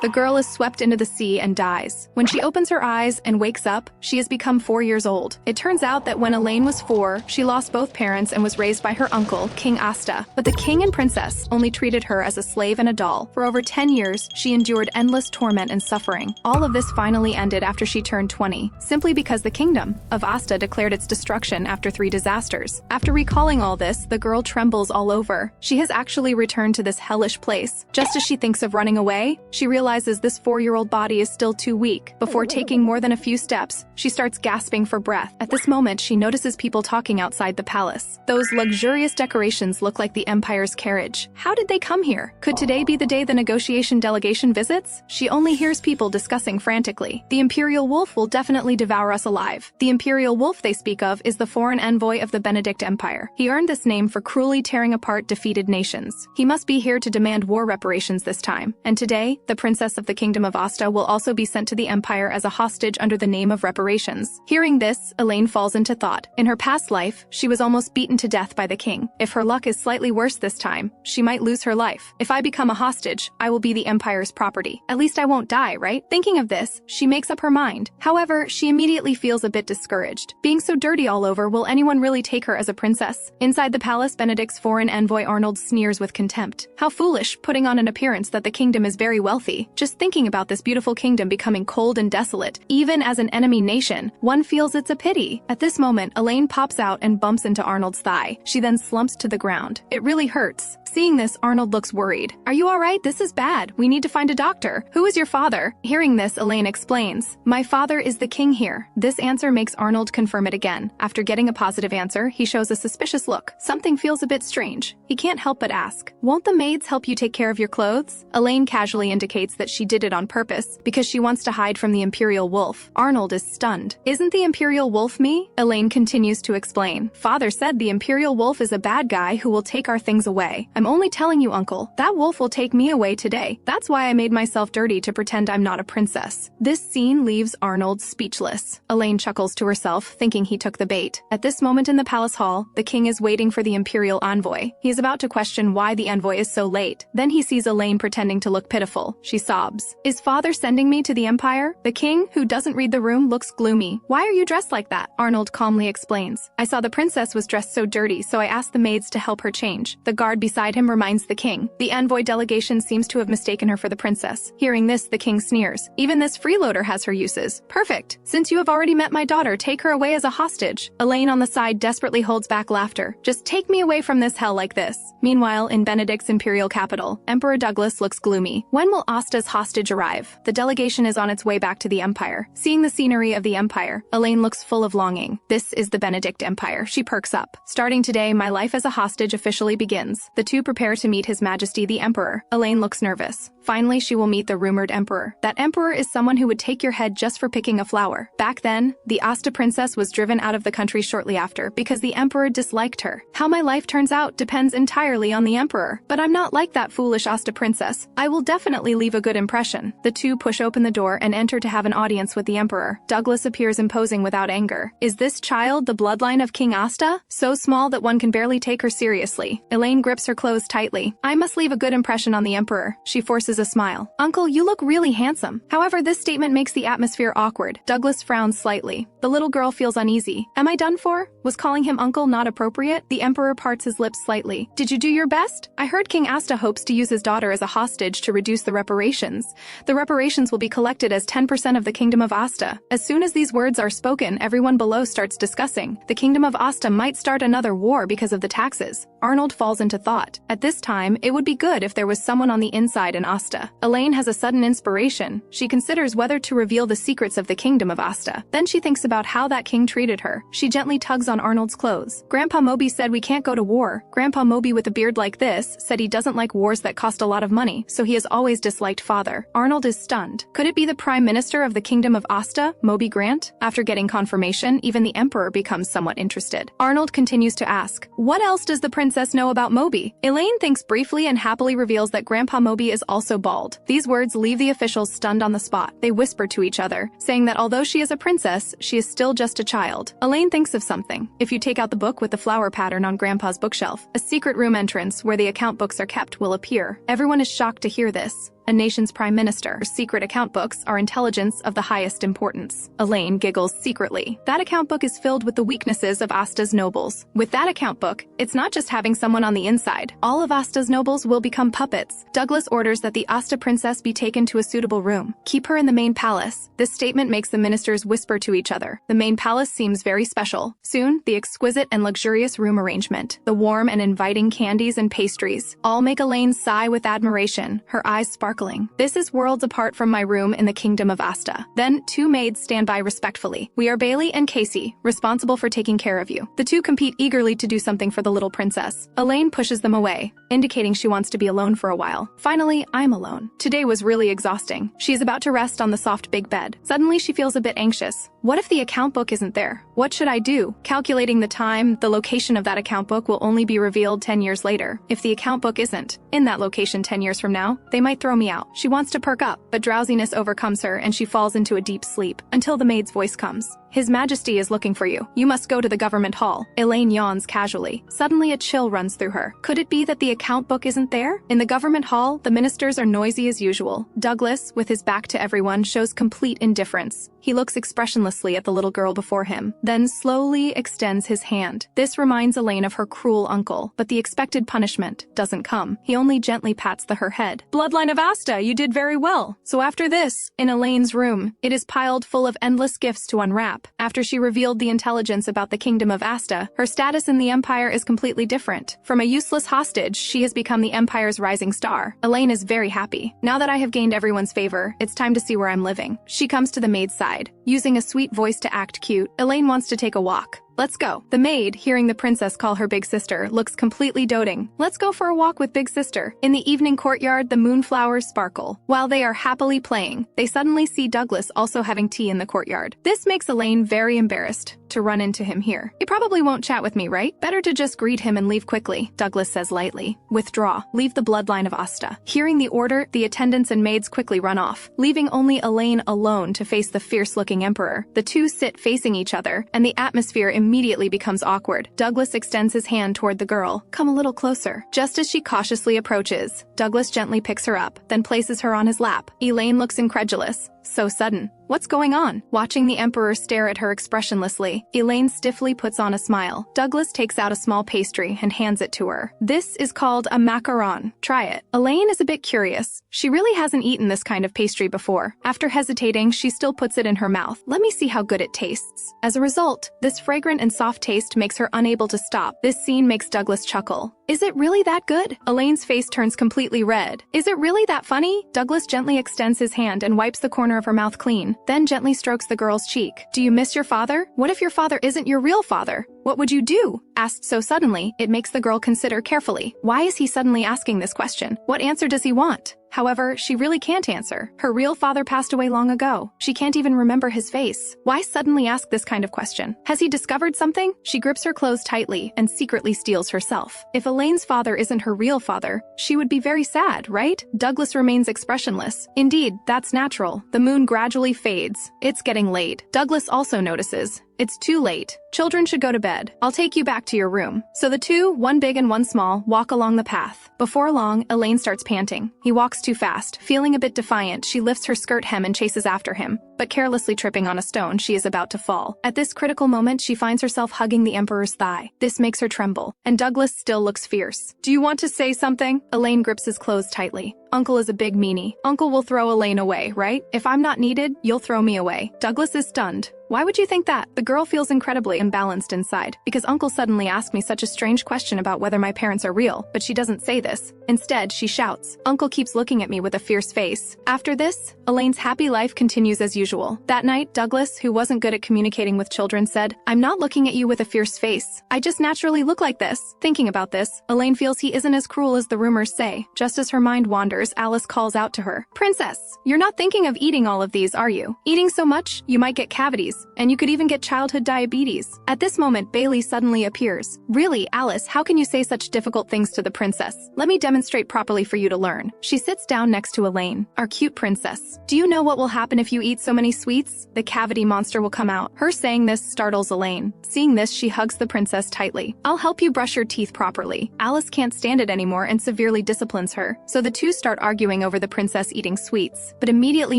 The girl is swept into the sea and dies. When she opens her eyes and wakes up, she has become 4 years old. It turns out that when Elaine was 4, she lost both parents and was raised by her uncle, King Yasta. But the king and princess only treated her as a slave and a doll. For over 10 years, she endured endless torment and suffering. All of this finally ended after she turned 20, simply because the kingdom of Yasta declared its destruction after 3 disasters. After recalling all this, the girl trembles all over. She has actually returned to this hellish place. Just as she thinks of running away, she realizes this 4-year-old body is still too weak. Before taking more than a few steps, she starts gasping for breath. At this moment, she notices people talking outside the palace. Those luxurious decorations look like the Empire's carriage. How did they come here? Could today be the day the negotiation delegation visits? She only hears people discussing frantically. The Imperial Wolf will definitely devour us alive. The Imperial Wolf they speak of is the foreign envoy of the Benedict Empire. He earned this name for cruelly tearing apart defeated nations. He must be here to demand war reparations this time. And today, the princess of the Kingdom of Yasta will also be sent to the Empire as a hostage under the name of reparations. Hearing this, Elaine falls into thought. In her past life, she was almost beaten to death by the king. If her luck is slightly worse this time, she might lose her life. If I become a hostage, I will be the Empire's property. At least I won't die, right? Thinking of this, she makes up her mind. However, she immediately feels a bit discouraged. Being so dirty all over, will anyone really take her as a princess? Inside the palace, Benedict's foreign envoy Arnold sneers with contempt. How foolish, putting on an appearance that the kingdom is very wealthy. Just thinking about this beautiful kingdom becoming cold and desolate, even as an enemy nation, one feels it's a pity. At this moment, Elaine pops out and bumps into Arnold's thigh. She then slumps to the ground. It really hurts. Seeing this, Arnold looks worried. Are you alright? This is bad. We need to find a doctor. Who is your father? Hearing this, Elaine explains. My father is the king here. This answer makes Arnold confirm it again. After getting a positive answer, he shows a suspicious look. Something feels a bit strange. He can't help but ask, won't the maids help you take care of your clothes? Elaine casually indicates that she did it on purpose, because she wants to hide from the Imperial Wolf. Arnold is stunned. Isn't the Imperial Wolf me? Elaine continues to explain. Father said the Imperial Wolf is a bad guy who will take our things away. I'm only telling you, uncle. That wolf will take me away today. That's why I made myself dirty to pretend I'm not a princess. This scene leaves Arnold speechless. Elaine chuckles to herself, thinking he took the bait. At this moment in the palace hall, the king is waiting for the Imperial envoy. He is about to question why the envoy is so late. Then he sees Elaine pretending to look pitiful. She sobs. Is father sending me to the Empire? The king, who doesn't read the room, looks gloomy. Why are you dressed like that? Arnold calmly explains. I saw the princess was dressed so dirty, so I asked the maids to help her change. The guard beside him reminds the king. The envoy delegation seems to have mistaken her for the princess. Hearing this, the king sneers. Even this freeloader has her uses. Perfect. Since you have already met my daughter, take her away as a hostage. Elaine on the side desperately holds back laughter. Just take me away from this hell like this. Meanwhile, in Benedict's imperial capital, Emperor Douglas looks gloomy. When will Yasta's hostage arrive? The delegation is on its way back to the Empire. Seeing the scenery of the Empire, Elaine looks full of longing. This is the Benedict Empire. She perks up. Starting today, my life as a hostage officially begins. The two prepare to meet His Majesty the Emperor. Elaine looks nervous. Finally, she will meet the rumored emperor. That emperor is someone who would take your head just for picking a flower. Back then, the Yasta princess was driven out of the country shortly after because the emperor disliked her. How my life turns out depends entirely on the emperor. But I'm not like that foolish Yasta princess. I will definitely leave a good impression. The two push open the door and enter to have an audience with the emperor. Douglas appears imposing without anger. Is this child the bloodline of King Yasta? So small that one can barely take her seriously. Elaine grips her clothes tightly. I must leave a good impression on the emperor. She forces a smile. Uncle, you look really handsome. However, this statement makes the atmosphere awkward. Douglas frowns slightly. The little girl feels uneasy. Am I done for? Was calling him uncle not appropriate? The emperor parts his lips slightly. Did you do your best? I heard King Yasta hopes to use his daughter as a hostage to reduce the reparations. The reparations will be collected as 10% of the Kingdom of Yasta. As soon as these words are spoken, everyone below starts discussing. The Kingdom of Yasta might start another war because of the taxes. Arnold falls into thought. At this time, it would be good if there was someone on the inside in Yasta. Elaine has a sudden inspiration. She considers whether to reveal the secrets of the Kingdom of Yasta. Then she thinks about how that king treated her. She gently tugs on Arnold's clothes. Grandpa Moby said we can't go to war. Grandpa Moby with a beard like this said he doesn't like wars that cost a lot of money, so he has always disliked father. Arnold is stunned. Could it be the Prime Minister of the Kingdom of Yasta, Moby Grant? After getting confirmation, even the Emperor becomes somewhat interested. Arnold continues to ask, what else does the princess know about Moby? Elaine thinks briefly and happily reveals that Grandpa Moby is also bald. These words leave the officials stunned on the spot. They whisper to each other, saying that although she is a princess, she is still just a child. Elaine thinks of something. If you take out the book with the flower pattern on Grandpa's bookshelf, a secret room entrance where the account books are kept will appear. Everyone is shocked to hear this. a nation's prime minister. Secret account books are intelligence of the highest importance. Elaine giggles secretly. That account book is filled with the weaknesses of Yasta's nobles. With that account book, it's not just having someone on the inside. All of Yasta's nobles will become puppets. Douglas orders that the Yasta princess be taken to a suitable room. Keep her in the main palace. This statement makes the ministers whisper to each other. The main palace seems very special. Soon, the exquisite and luxurious room arrangement, the warm and inviting candies and pastries, all make Elaine sigh with admiration, her eyes sparkling. This is worlds apart from my room in the Kingdom of Yasta. Then, two maids stand by respectfully. We are Bailey and Casey, responsible for taking care of you. The two compete eagerly to do something for the little princess. Elaine pushes them away, indicating she wants to be alone for a while. Finally, I'm alone. Today was really exhausting. She is about to rest on the soft big bed. Suddenly, she feels a bit anxious. What if the account book isn't there? What should I do? Calculating the time, the location of that account book will only be revealed 10 years later. If the account book isn't in that location 10 years from now, they might throw me out. She wants to perk up, but drowsiness overcomes her and she falls into a deep sleep until the maid's voice comes. His Majesty is looking for you. You must go to the government hall. Elaine yawns casually. Suddenly a chill runs through her. Could it be that the account book isn't there? In the government hall, the ministers are noisy as usual. Douglas, with his back to everyone, shows complete indifference. He looks expressionlessly at the little girl before him, then slowly extends his hand. This reminds Elaine of her cruel uncle, but the expected punishment doesn't come. He only gently pats her head. Bloodline of Yasta, you did very well. So after this, in Elaine's room, it is piled full of endless gifts to unwrap. After she revealed the intelligence about the Kingdom of Yasta, her status in the Empire is completely different. From a useless hostage, she has become the Empire's rising star. Elaine is very happy. Now that I have gained everyone's favor, it's time to see where I'm living. She comes to the maid's side. Using a sweet voice to act cute, Elaine wants to take a walk. Let's go. The maid, hearing the princess call her big sister, looks completely doting. Let's go for a walk with big sister. In the evening courtyard, the moonflowers sparkle. While they are happily playing, they suddenly see Douglas also having tea in the courtyard. This makes Elaine very embarrassed to run into him here. He probably won't chat with me, right? Better to just greet him and leave quickly, Douglas says lightly. Withdraw. Leave the bloodline of Yasta. Hearing the order, the attendants and maids quickly run off, leaving only Elaine alone to face the fierce-looking emperor. The two sit facing each other, and the atmosphere immediately becomes awkward. Douglas extends his hand toward the girl. Come a little closer. Just as she cautiously approaches, Douglas gently picks her up, then places her on his lap. Elaine looks incredulous. So sudden. What's going on? Watching the emperor stare at her expressionlessly, Elaine stiffly puts on a smile. Douglas takes out a small pastry and hands it to her. This is called a macaron. Try it. Elaine is a bit curious. She really hasn't eaten this kind of pastry before. After hesitating, she still puts it in her mouth. Let me see how good it tastes. As a result, this fragrant and soft taste makes her unable to stop. This scene makes Douglas chuckle. Is it really that good? Elaine's face turns completely red. Is it really that funny? Douglas gently extends his hand and wipes the corner of her mouth clean, then gently strokes the girl's cheek. Do you miss your father? What if your father isn't your real father? What would you do? Asked so suddenly, it makes the girl consider carefully. Why is he suddenly asking this question? What answer does he want? However, she really can't answer. Her real father passed away long ago. She can't even remember his face. Why suddenly ask this kind of question? Has he discovered something? She grips her clothes tightly and secretly steels herself. If Elaine's father isn't her real father, she would be very sad, right? Douglas remains expressionless. Indeed, that's natural. The moon gradually fades. It's getting late. Douglas also notices. It's too late. Children should go to bed. I'll take you back to your room. So the two, one big and one small, walk along the path. Before long, Elaine starts panting. He walks too fast. Feeling a bit defiant, she lifts her skirt hem and chases after him, but carelessly tripping on a stone, she is about to fall. At this critical moment, she finds herself hugging the Emperor's thigh. This makes her tremble, and Douglas still looks fierce. Do you want to say something? Elaine grips his clothes tightly. Uncle is a big meanie. Uncle will throw Elaine away, right? If I'm not needed, you'll throw me away. Douglas is stunned. Why would you think that? The girl feels incredibly imbalanced inside, because Uncle suddenly asked me such a strange question about whether my parents are real, but she doesn't say this. Instead, she shouts. Uncle keeps looking at me with a fierce face. After this, Elaine's happy life continues as usual. That night, Douglas, who wasn't good at communicating with children, said, I'm not looking at you with a fierce face. I just naturally look like this. Thinking about this, Elaine feels he isn't as cruel as the rumors say. Just as her mind wanders, Alice calls out to her. Princess, you're not thinking of eating all of these, are you? Eating so much, you might get cavities, and you could even get childhood diabetes. At this moment, Bailey suddenly appears. Really, Alice, how can you say such difficult things to the princess? Let me demonstrate properly for you to learn. She sits down next to Elaine. Our cute princess. Do you know what will happen if you eat so many sweets, the cavity monster will come out. Her saying this startles Elaine. Seeing this, she hugs the princess tightly. I'll help you brush your teeth properly. Alice can't stand it anymore and severely disciplines her. So the two start arguing over the princess eating sweets, but immediately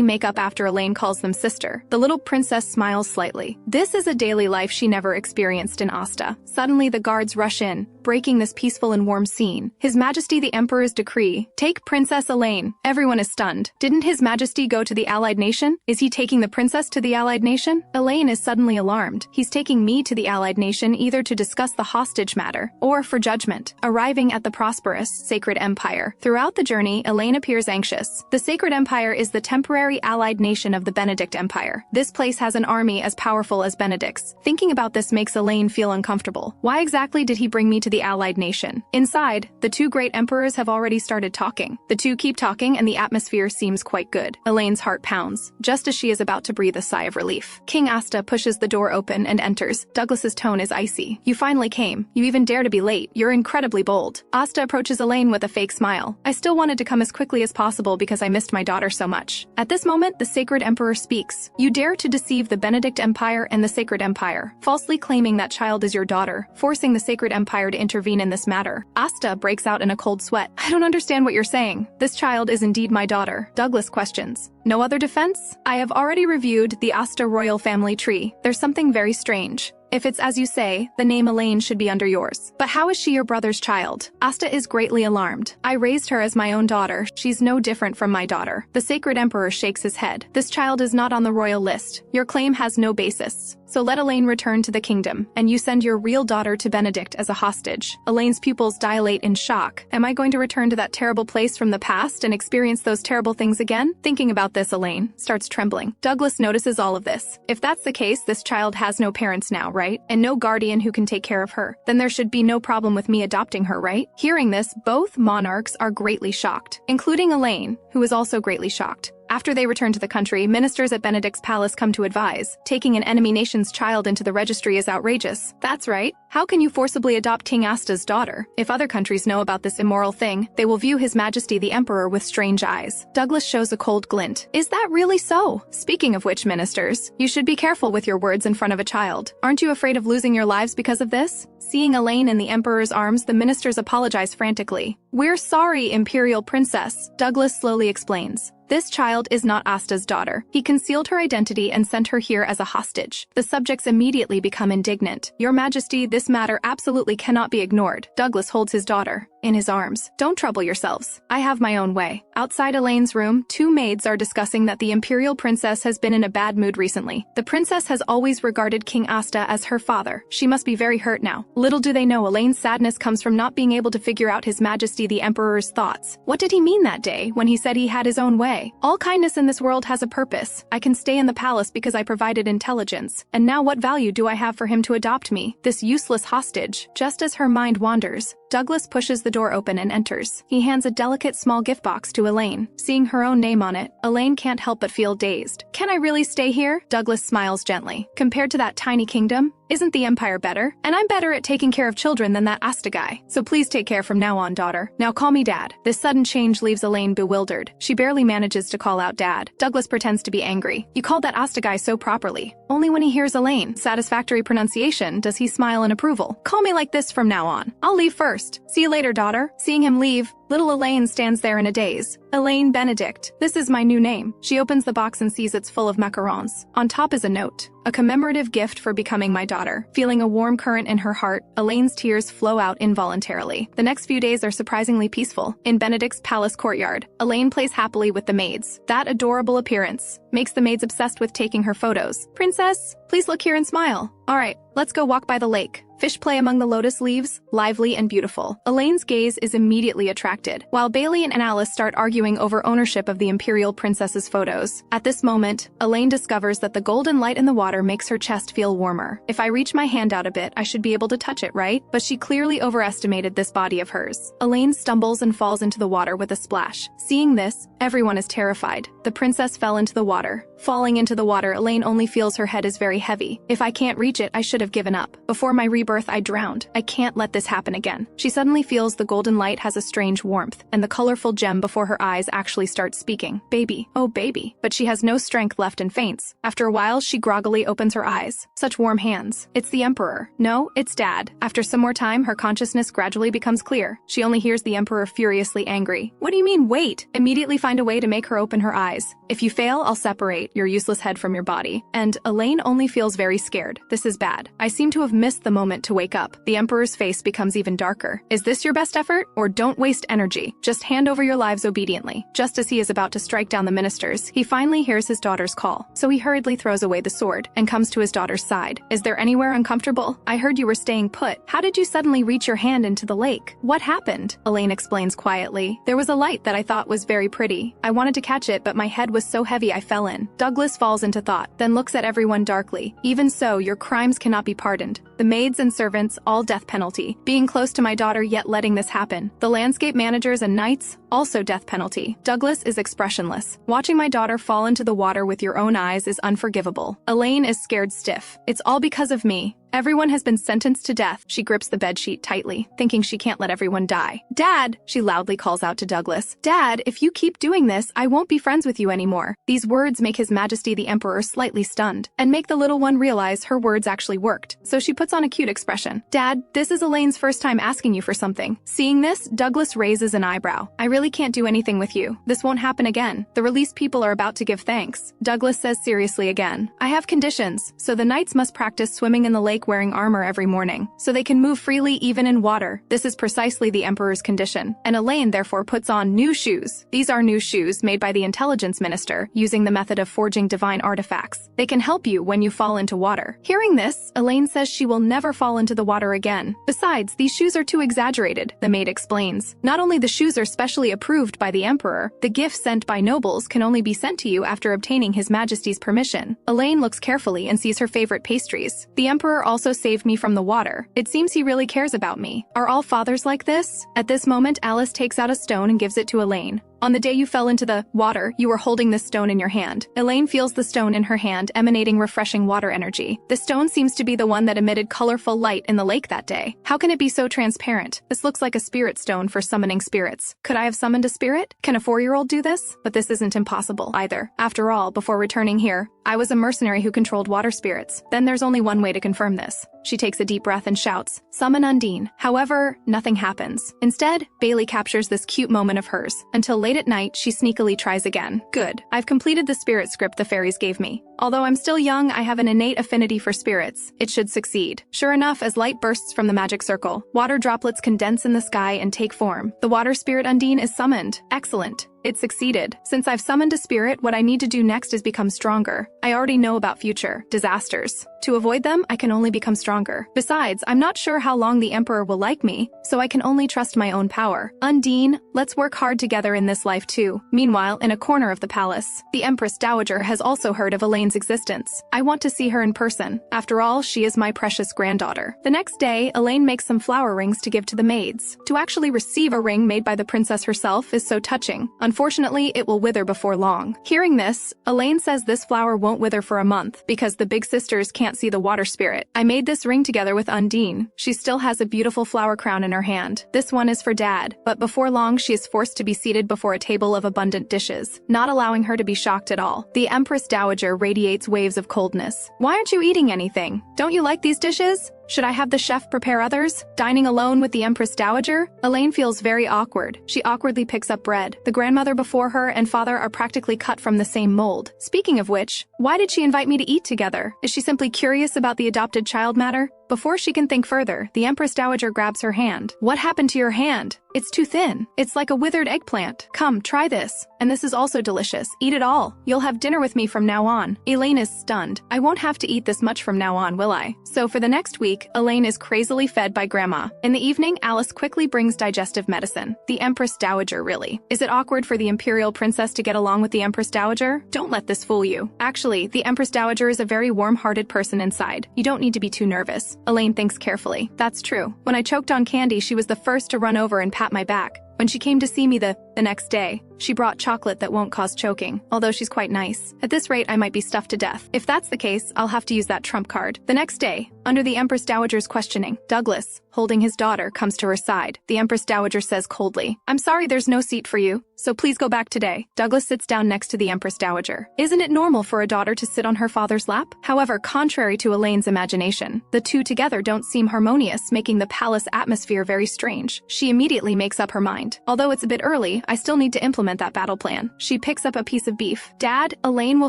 make up after Elaine calls them sister. The little princess smiles slightly. This is a daily life she never experienced in Yasta. Suddenly the guards rush in, breaking this peaceful and warm scene. His Majesty the Emperor's decree. Take Princess Elaine. Everyone is stunned. Didn't His Majesty go to the allied nation? Is he taking the princess to the allied nation? Elaine is suddenly alarmed. He's taking me to the allied nation either to discuss the hostage matter or for judgment. Arriving at the prosperous Sacred Empire. Throughout the journey, Elaine appears anxious. The Sacred Empire is the temporary allied nation of the Benedict Empire. This place has an army as powerful as Benedict's. Thinking about this makes Elaine feel uncomfortable. Why exactly did he bring me to the allied nation? Inside, the two great emperors have already started talking. The two keep talking and the atmosphere seems quite good. Elaine's heart pounds, just as she is about to breathe a sigh of relief. King Yasta pushes the door open and enters. Douglas's tone is icy. You finally came. You even dare to be late. You're incredibly bold. Yasta approaches Elaine with a fake smile. I still wanted to come as quickly as possible because I missed my daughter so much. At this moment, the Sacred Emperor speaks. You dare to deceive the Benedict Empire and the Sacred Empire, falsely claiming that child is your daughter, forcing the Sacred Empire to intervene in this matter. Yasta breaks out in a cold sweat. I don't understand what you're saying. This child is indeed my daughter. Douglas questions. No other defense? I have already reviewed the Yasta royal family tree. There's something very strange. If it's as you say, the name Elaine should be under yours. But how is she your brother's child? Yasta is greatly alarmed. I raised her as my own daughter. She's no different from my daughter. The Sacred Emperor shakes his head. This child is not on the royal list. Your claim has no basis. So let Elaine return to the kingdom, and you send your real daughter to Benedict as a hostage. Elaine's pupils dilate in shock. Am I going to return to that terrible place from the past and experience those terrible things again? Thinking about this, Elaine starts trembling. Douglas notices all of this. If that's the case, this child has no parents now, right? And no guardian who can take care of her. Then there should be no problem with me adopting her, right? Hearing this, both monarchs are greatly shocked, including Elaine, who is also greatly shocked. After they return to the country, ministers at Benedict's palace come to advise. Taking an enemy nation's child into the registry is outrageous. That's right. How can you forcibly adopt King Yasta's daughter? If other countries know about this immoral thing, they will view His Majesty the Emperor with strange eyes. Douglas shows a cold glint. Is that really so? Speaking of which, ministers, you should be careful with your words in front of a child. Aren't you afraid of losing your lives because of this? Seeing Elaine in the Emperor's arms, the ministers apologize frantically. We're sorry, Imperial Princess, Douglas slowly explains. This child is not Yasta's daughter. He concealed her identity and sent her here as a hostage. The subjects immediately become indignant. Your Majesty, this matter absolutely cannot be ignored. Douglas holds his daughter in his arms. Don't trouble yourselves. I have my own way. Outside Elaine's room, two maids are discussing that the Imperial Princess has been in a bad mood recently. The princess has always regarded King Yasta as her father. She must be very hurt now. Little do they know, Elaine's sadness comes from not being able to figure out His Majesty the Emperor's thoughts. What did he mean that day when he said he had his own way? All kindness in this world has a purpose. I can stay in the palace because I provided intelligence. And now what value do I have for him to adopt me? This useless hostage. Just as her mind wanders, Douglas pushes the door open and enters. He hands a delicate small gift box to Elaine. Seeing her own name on it, Elaine can't help but feel dazed. Can I really stay here? Douglas smiles gently. Compared to that tiny kingdom, isn't the Empire better? And I'm better at taking care of children than that Yasta guy. So please take care from now on, daughter. Now call me Dad. This sudden change leaves Elaine bewildered. She barely manages to call out Dad. Douglas pretends to be angry. You called that Yasta guy so properly. Only when he hears Elaine's satisfactory pronunciation does he smile in approval. Call me like this from now on. I'll leave first. See you later, daughter. Seeing him leave, little Elaine stands there in a daze. Elaine Benedict. This is my new name. She opens the box and sees it's full of macarons. On top is a note. A commemorative gift for becoming my daughter. Feeling a warm current in her heart, Elaine's tears flow out involuntarily. The next few days are surprisingly peaceful. In Benedict's palace courtyard, Elaine plays happily with the maids. That adorable appearance makes the maids obsessed with taking her photos. Princess, please look here and smile. All right, let's go walk by the lake. Fish play among the lotus leaves, lively and beautiful. Elaine's gaze is immediately attracted, while Bailey and Alice start arguing over ownership of the Imperial Princess's photos. At this moment, Elaine discovers that the golden light in the water makes her chest feel warmer. If I reach my hand out a bit, I should be able to touch it, right? But she clearly overestimated this body of hers. Elaine stumbles and falls into the water with a splash. Seeing this, everyone is terrified. The princess fell into the water. Falling into the water, Elaine only feels her head is very heavy. If I can't reach it, I should have given up. Before my reborn birth I drowned. I can't let this happen again. She suddenly feels the golden light has a strange warmth, and the colorful gem before her eyes actually starts speaking. Baby, oh baby. But she has no strength left and faints. After a while, she groggily opens her eyes. Such warm hands. It's the Emperor. No, it's Dad. After some more time, her consciousness gradually becomes clear. She only hears the Emperor furiously angry. What do you mean, wait? Immediately find a way to make her open her eyes. If you fail, I'll separate your useless head from your body. And Elaine only feels very scared. This is bad. I seem to have missed the moment to wake up. The Emperor's face becomes even darker. Is this your best effort? Or don't waste energy. Just hand over your lives obediently. Just as he is about to strike down the ministers, he finally hears his daughter's call. So he hurriedly throws away the sword and comes to his daughter's side. Is there anywhere uncomfortable? I heard you were staying put. How did you suddenly reach your hand into the lake? What happened? Elaine explains quietly. There was a light that I thought was very pretty. I wanted to catch it, but my head was so heavy I fell in. Douglas falls into thought, then looks at everyone darkly. Even so, your crimes cannot be pardoned. The maids and servants, all death penalty. Being close to my daughter yet letting this happen. The landscape managers and knights, also death penalty. Douglas is expressionless. Watching my daughter fall into the water with your own eyes is unforgivable. Elaine is scared stiff. It's all because of me. Everyone has been sentenced to death. She grips the bedsheet tightly, thinking she can't let everyone die. Dad, she loudly calls out to Douglas. Dad, if you keep doing this, I won't be friends with you anymore. These words make His Majesty the Emperor slightly stunned, and make the little one realize her words actually worked. So she puts on a cute expression. Dad, this is Elaine's first time asking you for something. Seeing this, Douglas raises an eyebrow. I really can't do anything with you. This won't happen again. The released people are about to give thanks. Douglas says seriously again. I have conditions, so the knights must practice swimming in the lake wearing armor every morning, so they can move freely even in water. This is precisely the Emperor's condition, and Elaine therefore puts on new shoes. These are new shoes made by the intelligence minister, using the method of forging divine artifacts. They can help you when you fall into water. Hearing this, Elaine says she will never fall into the water again. Besides, these shoes are too exaggerated, the maid explains. Not only the shoes are specially approved by the Emperor, the gifts sent by nobles can only be sent to you after obtaining His Majesty's permission. Elaine looks carefully and sees her favorite pastries. The Emperor also saved me from the water. It seems he really cares about me. Are all fathers like this? At this moment, Alice takes out a stone and gives it to Elaine. On the day you fell into the water, you were holding this stone in your hand. Elaine feels the stone in her hand, emanating refreshing water energy. The stone seems to be the one that emitted colorful light in the lake that day. How can it be so transparent? This looks like a spirit stone for summoning spirits. Could I have summoned a spirit? Can a 4-year-old do this? But this isn't impossible either. After all, before returning here, I was a mercenary who controlled water spirits. Then there's only one way to confirm this. She takes a deep breath and shouts, "Summon Undine." However, nothing happens. Instead, Bailey captures this cute moment of hers. Until late at night, she sneakily tries again. Good. I've completed the spirit script the fairies gave me. Although I'm still young, I have an innate affinity for spirits. It should succeed. Sure enough, as light bursts from the magic circle, water droplets condense in the sky and take form. The water spirit Undine is summoned. Excellent. It succeeded. Since I've summoned a spirit, what I need to do next is become stronger. I already know about future disasters. To avoid them, I can only become stronger. Besides, I'm not sure how long the Emperor will like me, so I can only trust my own power. Undine, let's work hard together in this life too. Meanwhile, in a corner of the palace, the Empress Dowager has also heard of Elaine's existence. I want to see her in person. After all, she is my precious granddaughter. The next day, Elaine makes some flower rings to give to the maids. To actually receive a ring made by the princess herself is so touching. Unfortunately, it will wither before long. Hearing this, Elaine says this flower won't wither for a month because the big sisters can't see the water spirit. I made this ring together with Undine. She still has a beautiful flower crown in her hand. This one is for Dad, but before long she is forced to be seated before a table of abundant dishes, not allowing her to be shocked at all. The Empress Dowager radiates waves of coldness. Why aren't you eating anything? Don't you like these dishes? Should I have the chef prepare others? Dining alone with the Empress Dowager? Elaine feels very awkward. She awkwardly picks up bread. The grandmother before her and father are practically cut from the same mold. Speaking of which, why did she invite me to eat together? Is she simply curious about the adopted child matter? Before she can think further, the Empress Dowager grabs her hand. What happened to your hand? It's too thin. It's like a withered eggplant. Come, try this. And this is also delicious. Eat it all. You'll have dinner with me from now on. Elaine is stunned. I won't have to eat this much from now on, will I? So for the next week, Elaine is crazily fed by Grandma. In the evening, Alice quickly brings digestive medicine. The Empress Dowager, really. Is it awkward for the Imperial Princess to get along with the Empress Dowager? Don't let this fool you. Actually, the Empress Dowager is a very warm-hearted person inside. You don't need to be too nervous. Elaine thinks carefully. That's true. When I choked on candy, she was the first to run over and pat my back. When she came to see me, the The next day, she brought chocolate that won't cause choking, although she's quite nice. At this rate, I might be stuffed to death. If that's the case, I'll have to use that trump card. The next day, under the Empress Dowager's questioning, Douglas, holding his daughter, comes to her side. The Empress Dowager says coldly, "I'm sorry there's no seat for you, so please go back today." Douglas sits down next to the Empress Dowager. Isn't it normal for a daughter to sit on her father's lap? However, contrary to Elaine's imagination, the two together don't seem harmonious, making the palace atmosphere very strange. She immediately makes up her mind. Although it's a bit early, I still need to implement that battle plan. She picks up a piece of beef. "Dad, Elaine will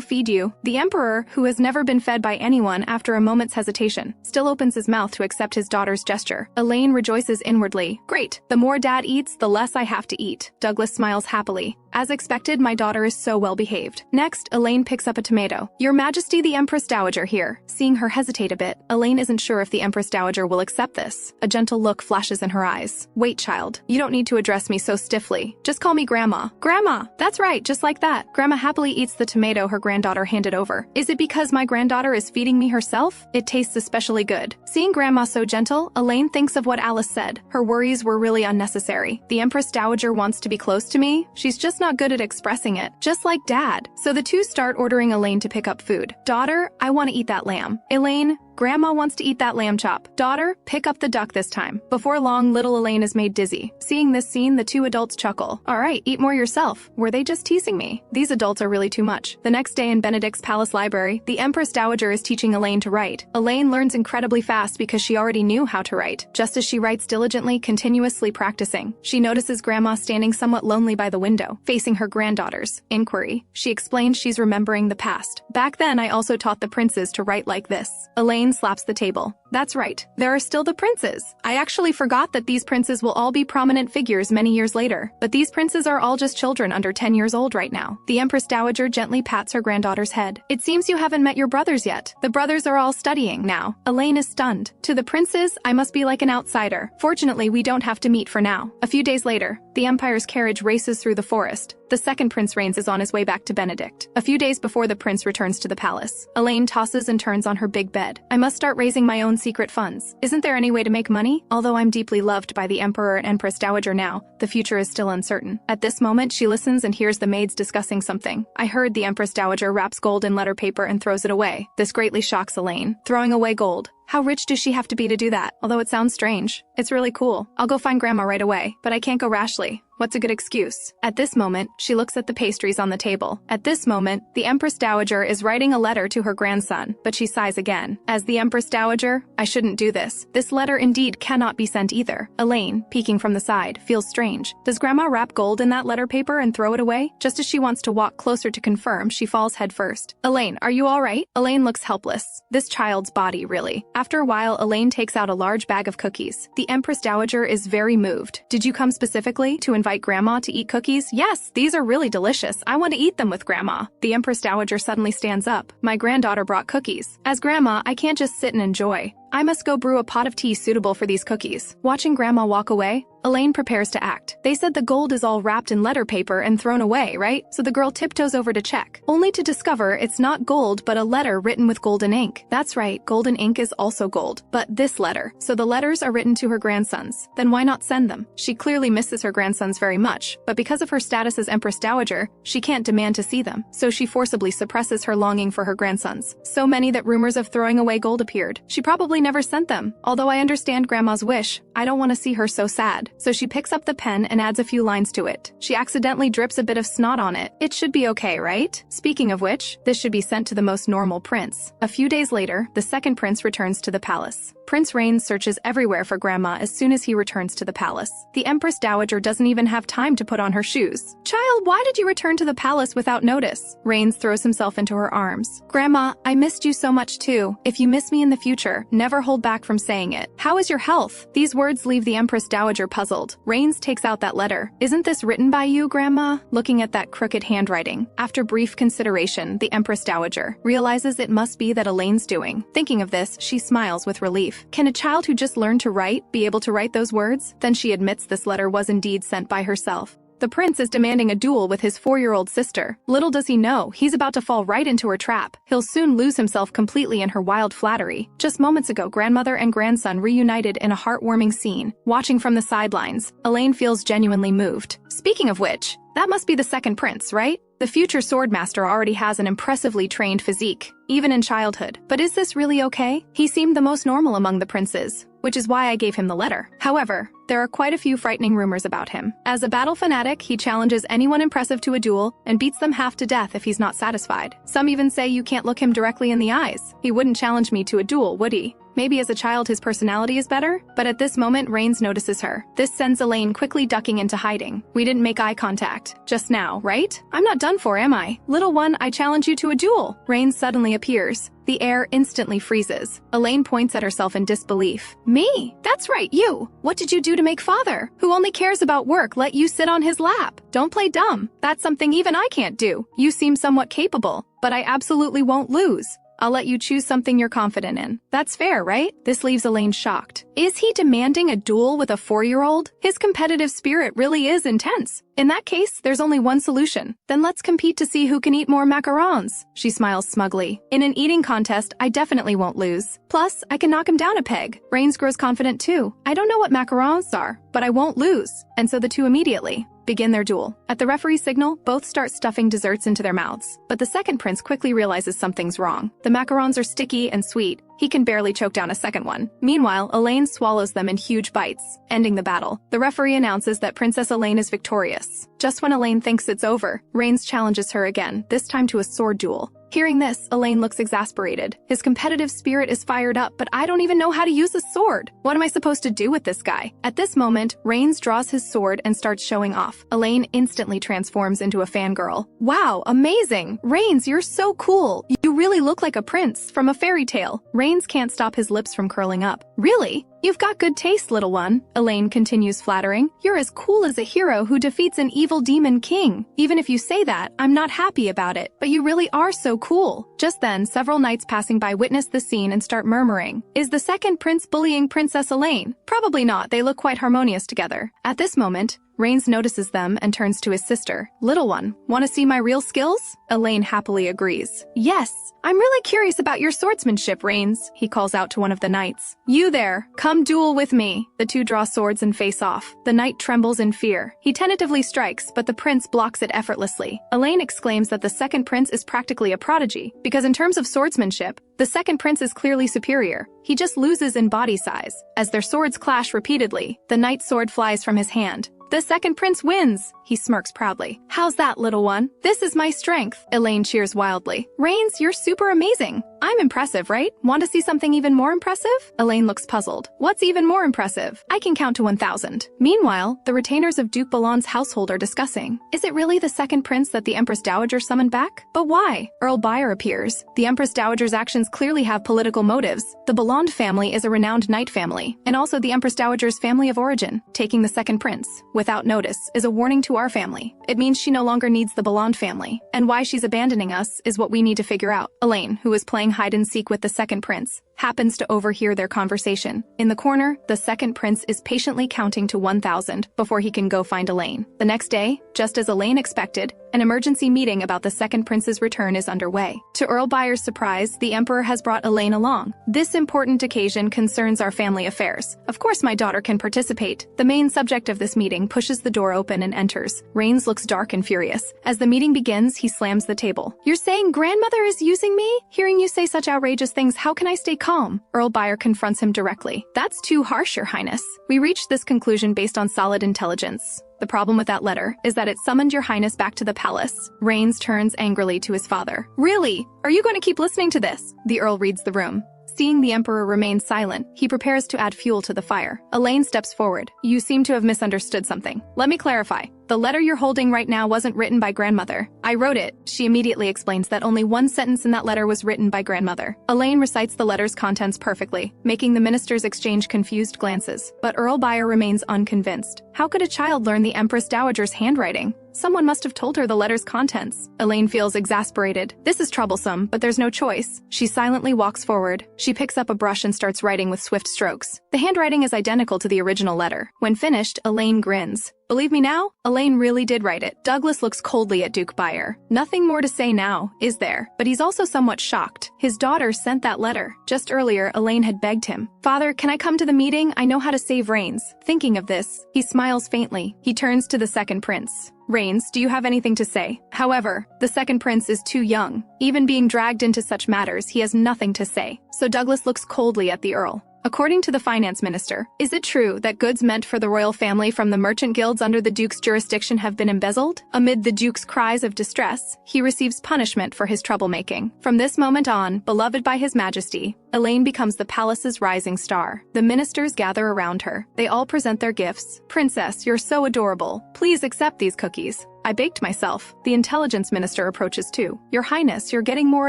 feed you." The Emperor, who has never been fed by anyone after a moment's hesitation, still opens his mouth to accept his daughter's gesture. Elaine rejoices inwardly. "Great. The more Dad eats, the less I have to eat." Douglas smiles happily. "As expected, my daughter is so well behaved." Next, Elaine picks up a tomato. "Your Majesty, the Empress Dowager here." Seeing her hesitate a bit, Elaine isn't sure if the Empress Dowager will accept this. A gentle look flashes in her eyes. "Wait, child. You don't need to address me so stiffly. Just call me Grandma." "Grandma!" That's right, just like that. Grandma happily eats the tomato her granddaughter handed over. "Is it because my granddaughter is feeding me herself? It tastes especially good." Seeing Grandma so gentle, Elaine thinks of what Alice said. Her worries were really unnecessary. The Empress Dowager wants to be close to me. She's just not good at expressing it, just like Dad. So the two start ordering Elaine to pick up food. "Daughter, I want to eat that lamb." "Elaine, Grandma wants to eat that lamb chop." "Daughter, pick up the duck this time." Before long, little Elaine is made dizzy. Seeing this scene, the two adults chuckle. "All right, eat more yourself. Were they just teasing me? These adults are really too much." The next day in Benedict's palace library, the Empress Dowager is teaching Elaine to write. Elaine learns incredibly fast because she already knew how to write. Just as she writes diligently, continuously practicing, she notices Grandma standing somewhat lonely by the window, facing her granddaughters. Inquiry. She explains she's remembering the past. "Back then, I also taught the princes to write like this." Elaine slaps the table. "That's right. There are still the princes. I actually forgot that these princes will all be prominent figures many years later. But these princes are all just children under 10 years old right now." The Empress Dowager gently pats her granddaughter's head. "It seems you haven't met your brothers yet. The brothers are all studying now." Elaine is stunned. "To the princes, I must be like an outsider. Fortunately, we don't have to meet for now." A few days later, the Empire's carriage races through the forest. The second Prince Reigns is on his way back to Benedict. A few days before the prince returns to the palace, Elaine tosses and turns on her big bed. "I must start raising my own secret funds. Isn't there any way to make money? Although I'm deeply loved by the Emperor and Empress Dowager now, the future is still uncertain." At this moment, she listens and hears the maids discussing something. "I heard the Empress Dowager wraps gold in letter paper and throws it away." This greatly shocks Elaine. Throwing away gold. How rich does she have to be to do that? Although it sounds strange, it's really cool. I'll go find Grandma right away, but I can't go rashly. What's a good excuse? At this moment, she looks at the pastries on the table. At this moment, the Empress Dowager is writing a letter to her grandson, but she sighs again. As the Empress Dowager, I shouldn't do this. This letter indeed cannot be sent either. Elaine, peeking from the side, feels strange. Does Grandma wrap gold in that letter paper and throw it away? Just as she wants to walk closer to confirm, she falls head first. "Elaine, are you all right?" Elaine looks helpless. This child's body, really. After a while, Elaine takes out a large bag of cookies. The Empress Dowager is very moved. "Did you come specifically to invite Grandma to eat cookies?" "Yes, these are really delicious. I want to eat them with Grandma." The Empress Dowager suddenly stands up. "My granddaughter brought cookies. As Grandma, I can't just sit and enjoy. I must go brew a pot of tea suitable for these cookies." Watching Grandma walk away, Elaine prepares to act. They said the gold is all wrapped in letter paper and thrown away, right? So the girl tiptoes over to check, only to discover it's not gold but a letter written with golden ink. That's right, golden ink is also gold, but this letter. So the letters are written to her grandsons. Then why not send them? She clearly misses her grandsons very much, but because of her status as Empress Dowager, she can't demand to see them. So she forcibly suppresses her longing for her grandsons. So many that rumors of throwing away gold appeared. She probably never sent them. Although I understand Grandma's wish, I don't want to see her so sad. So she picks up the pen and adds a few lines to it. She accidentally drips a bit of snot on it. It should be okay, right? Speaking of which, this should be sent to the most normal prince. A few days later, the second prince returns to the palace. Prince Reigns searches everywhere for Grandma as soon as he returns to the palace. The Empress Dowager doesn't even have time to put on her shoes. "Child, why did you return to the palace without notice?" Reigns throws himself into her arms. "Grandma, I missed you so much too. If you miss me in the future, never hold back from saying it. How is your health?" These words leave the Empress Dowager puzzled. Reigns takes out that letter. "Isn't this written by you, Grandma?" Looking at that crooked handwriting. After brief consideration, the Empress Dowager realizes it must be that Elaine's doing. Thinking of this, she smiles with relief. Can a child who just learned to write be able to write those words? Then she admits this letter was indeed sent by herself. The prince is demanding a duel with his 4-year-old sister. Little does he know, he's about to fall right into her trap. He'll soon lose himself completely in her wild flattery. Just moments ago, grandmother and grandson reunited in a heartwarming scene. Watching from the sidelines, Elaine feels genuinely moved. Speaking of which, that must be the second prince, right? The future swordmaster already has an impressively trained physique, even in childhood. But is this really okay? He seemed the most normal among the princes, which is why I gave him the letter. However, there are quite a few frightening rumors about him. As a battle fanatic, he challenges anyone impressive to a duel and beats them half to death if he's not satisfied. Some even say you can't look him directly in the eyes. He wouldn't challenge me to a duel, would he? Maybe as a child his personality is better, but at this moment Rains notices her. This sends Elaine quickly ducking into hiding. We didn't make eye contact. Just now, right? I'm not done for, am I? Little one, I challenge you to a duel. Rains suddenly appears. The air instantly freezes. Elaine points at herself in disbelief. Me? That's right, you! What did you do to make father, who only cares about work, let you sit on his lap? Don't play dumb. That's something even I can't do. You seem somewhat capable, but I absolutely won't lose. I'll let you choose something you're confident in. That's fair, right? This leaves Elaine shocked. Is he demanding a duel with a 4-year-old? His competitive spirit really is intense. In that case, there's only one solution. Then let's compete to see who can eat more macarons. She smiles smugly. In an eating contest, I definitely won't lose. Plus, I can knock him down a peg. Rains grows confident too. I don't know what macarons are, but I won't lose. And so the two immediately begin their duel. At the referee's signal, both start stuffing desserts into their mouths. But the second prince quickly realizes something's wrong. The macarons are sticky and sweet. He can barely choke down a second one. Meanwhile, Elaine swallows them in huge bites, ending the battle. The referee announces that Princess Elaine is victorious. Just when Elaine thinks it's over, Rains challenges her again, this time to a sword duel. Hearing this, Elaine looks exasperated. His competitive spirit is fired up, but I don't even know how to use a sword. What am I supposed to do with this guy? At this moment, Rains draws his sword and starts showing off. Elaine instantly transforms into a fangirl. Wow, amazing! Rains, you're so cool! You really look like a prince from a fairy tale. Rains can't stop his lips from curling up. Really? You've got good taste, little one. Elaine continues flattering. You're as cool as a hero who defeats an evil demon king. Even if you say that, I'm not happy about it, but you really are so cool. Just then, several knights passing by witness the scene and start murmuring. Is the second prince bullying Princess Elaine? Probably not, they look quite harmonious together. At this moment, Rains notices them and turns to his sister. Little one, want to see my real skills? Elaine happily agrees. Yes, I'm really curious about your swordsmanship, Rains, he calls out to one of the knights. You there, come duel with me. The two draw swords and face off. The knight trembles in fear. He tentatively strikes, but the prince blocks it effortlessly. Elaine exclaims that the second prince is practically a prodigy, because in terms of swordsmanship, the second prince is clearly superior. He just loses in body size. As their swords clash repeatedly, the knight's sword flies from his hand. The second prince wins, he smirks proudly. How's that, little one? This is my strength. Elaine cheers wildly. Rains, you're super amazing. I'm impressive, right? Want to see something even more impressive? Elaine looks puzzled. What's even more impressive? I can count to 1,000. Meanwhile, the retainers of Duke Balon's household are discussing. Is it really the second prince that the Empress Dowager summoned back? But why? Earl Bayer appears. The Empress Dowager's actions clearly have political motives. The Balond family is a renowned knight family, and also the Empress Dowager's family of origin. Taking the second prince, without notice, is a warning to our family. It means she no longer needs the Balond family, and why she's abandoning us is what we need to figure out. Elaine, who is playing hide-and-seek with the second prince, happens to overhear their conversation. In the corner, the second prince is patiently counting to 1,000 before he can go find Elaine. The next day, just as Elaine expected, an emergency meeting about the second prince's return is underway. To Earl Bayer's surprise, the emperor has brought Elaine along. This important occasion concerns our family affairs. Of course my daughter can participate. The main subject of this meeting pushes the door open and enters. Rains looks dark and furious. As the meeting begins, he slams the table. You're saying grandmother is using me? Hearing you say such outrageous things, how can I stay calm? Earl Bayer confronts him directly. That's too harsh, Your Highness. We reached this conclusion based on solid intelligence. The problem with that letter is that it summoned Your Highness back to the palace. Rains turns angrily to his father. Really? Are you going to keep listening to this? The Earl reads the room. Seeing the Emperor remain silent, he prepares to add fuel to the fire. Elaine steps forward. You seem to have misunderstood something. Let me clarify. The letter you're holding right now wasn't written by grandmother. I wrote it. She immediately explains that only one sentence in that letter was written by grandmother. Elaine recites the letter's contents perfectly, making the ministers exchange confused glances. But Earl Bayer remains unconvinced. How could a child learn the Empress Dowager's handwriting? Someone must have told her the letter's contents. Elaine feels exasperated. This is troublesome, but there's no choice. She silently walks forward. She picks up a brush and starts writing with swift strokes. The handwriting is identical to the original letter. When finished, Elaine grins. Believe me now? Elaine really did write it. Douglas looks coldly at Duke Buyer. Nothing more to say now, is there? But he's also somewhat shocked. His daughter sent that letter. Just earlier, Elaine had begged him. Father, can I come to the meeting? I know how to save Reigns. Thinking of this, he smiles faintly. He turns to the second prince. Reigns, do you have anything to say? However, the second prince is too young. Even being dragged into such matters, he has nothing to say. So Douglas looks coldly at the Earl. According to the finance minister, is it true that goods meant for the royal family from the merchant guilds under the Duke's jurisdiction have been embezzled? Amid the Duke's cries of distress, he receives punishment for his troublemaking. From this moment on, beloved by His Majesty, Elaine becomes the palace's rising star. The ministers gather around her. They all present their gifts. Princess, you're so adorable. Please accept these cookies. I baked myself. The intelligence minister approaches too. Your Highness, you're getting more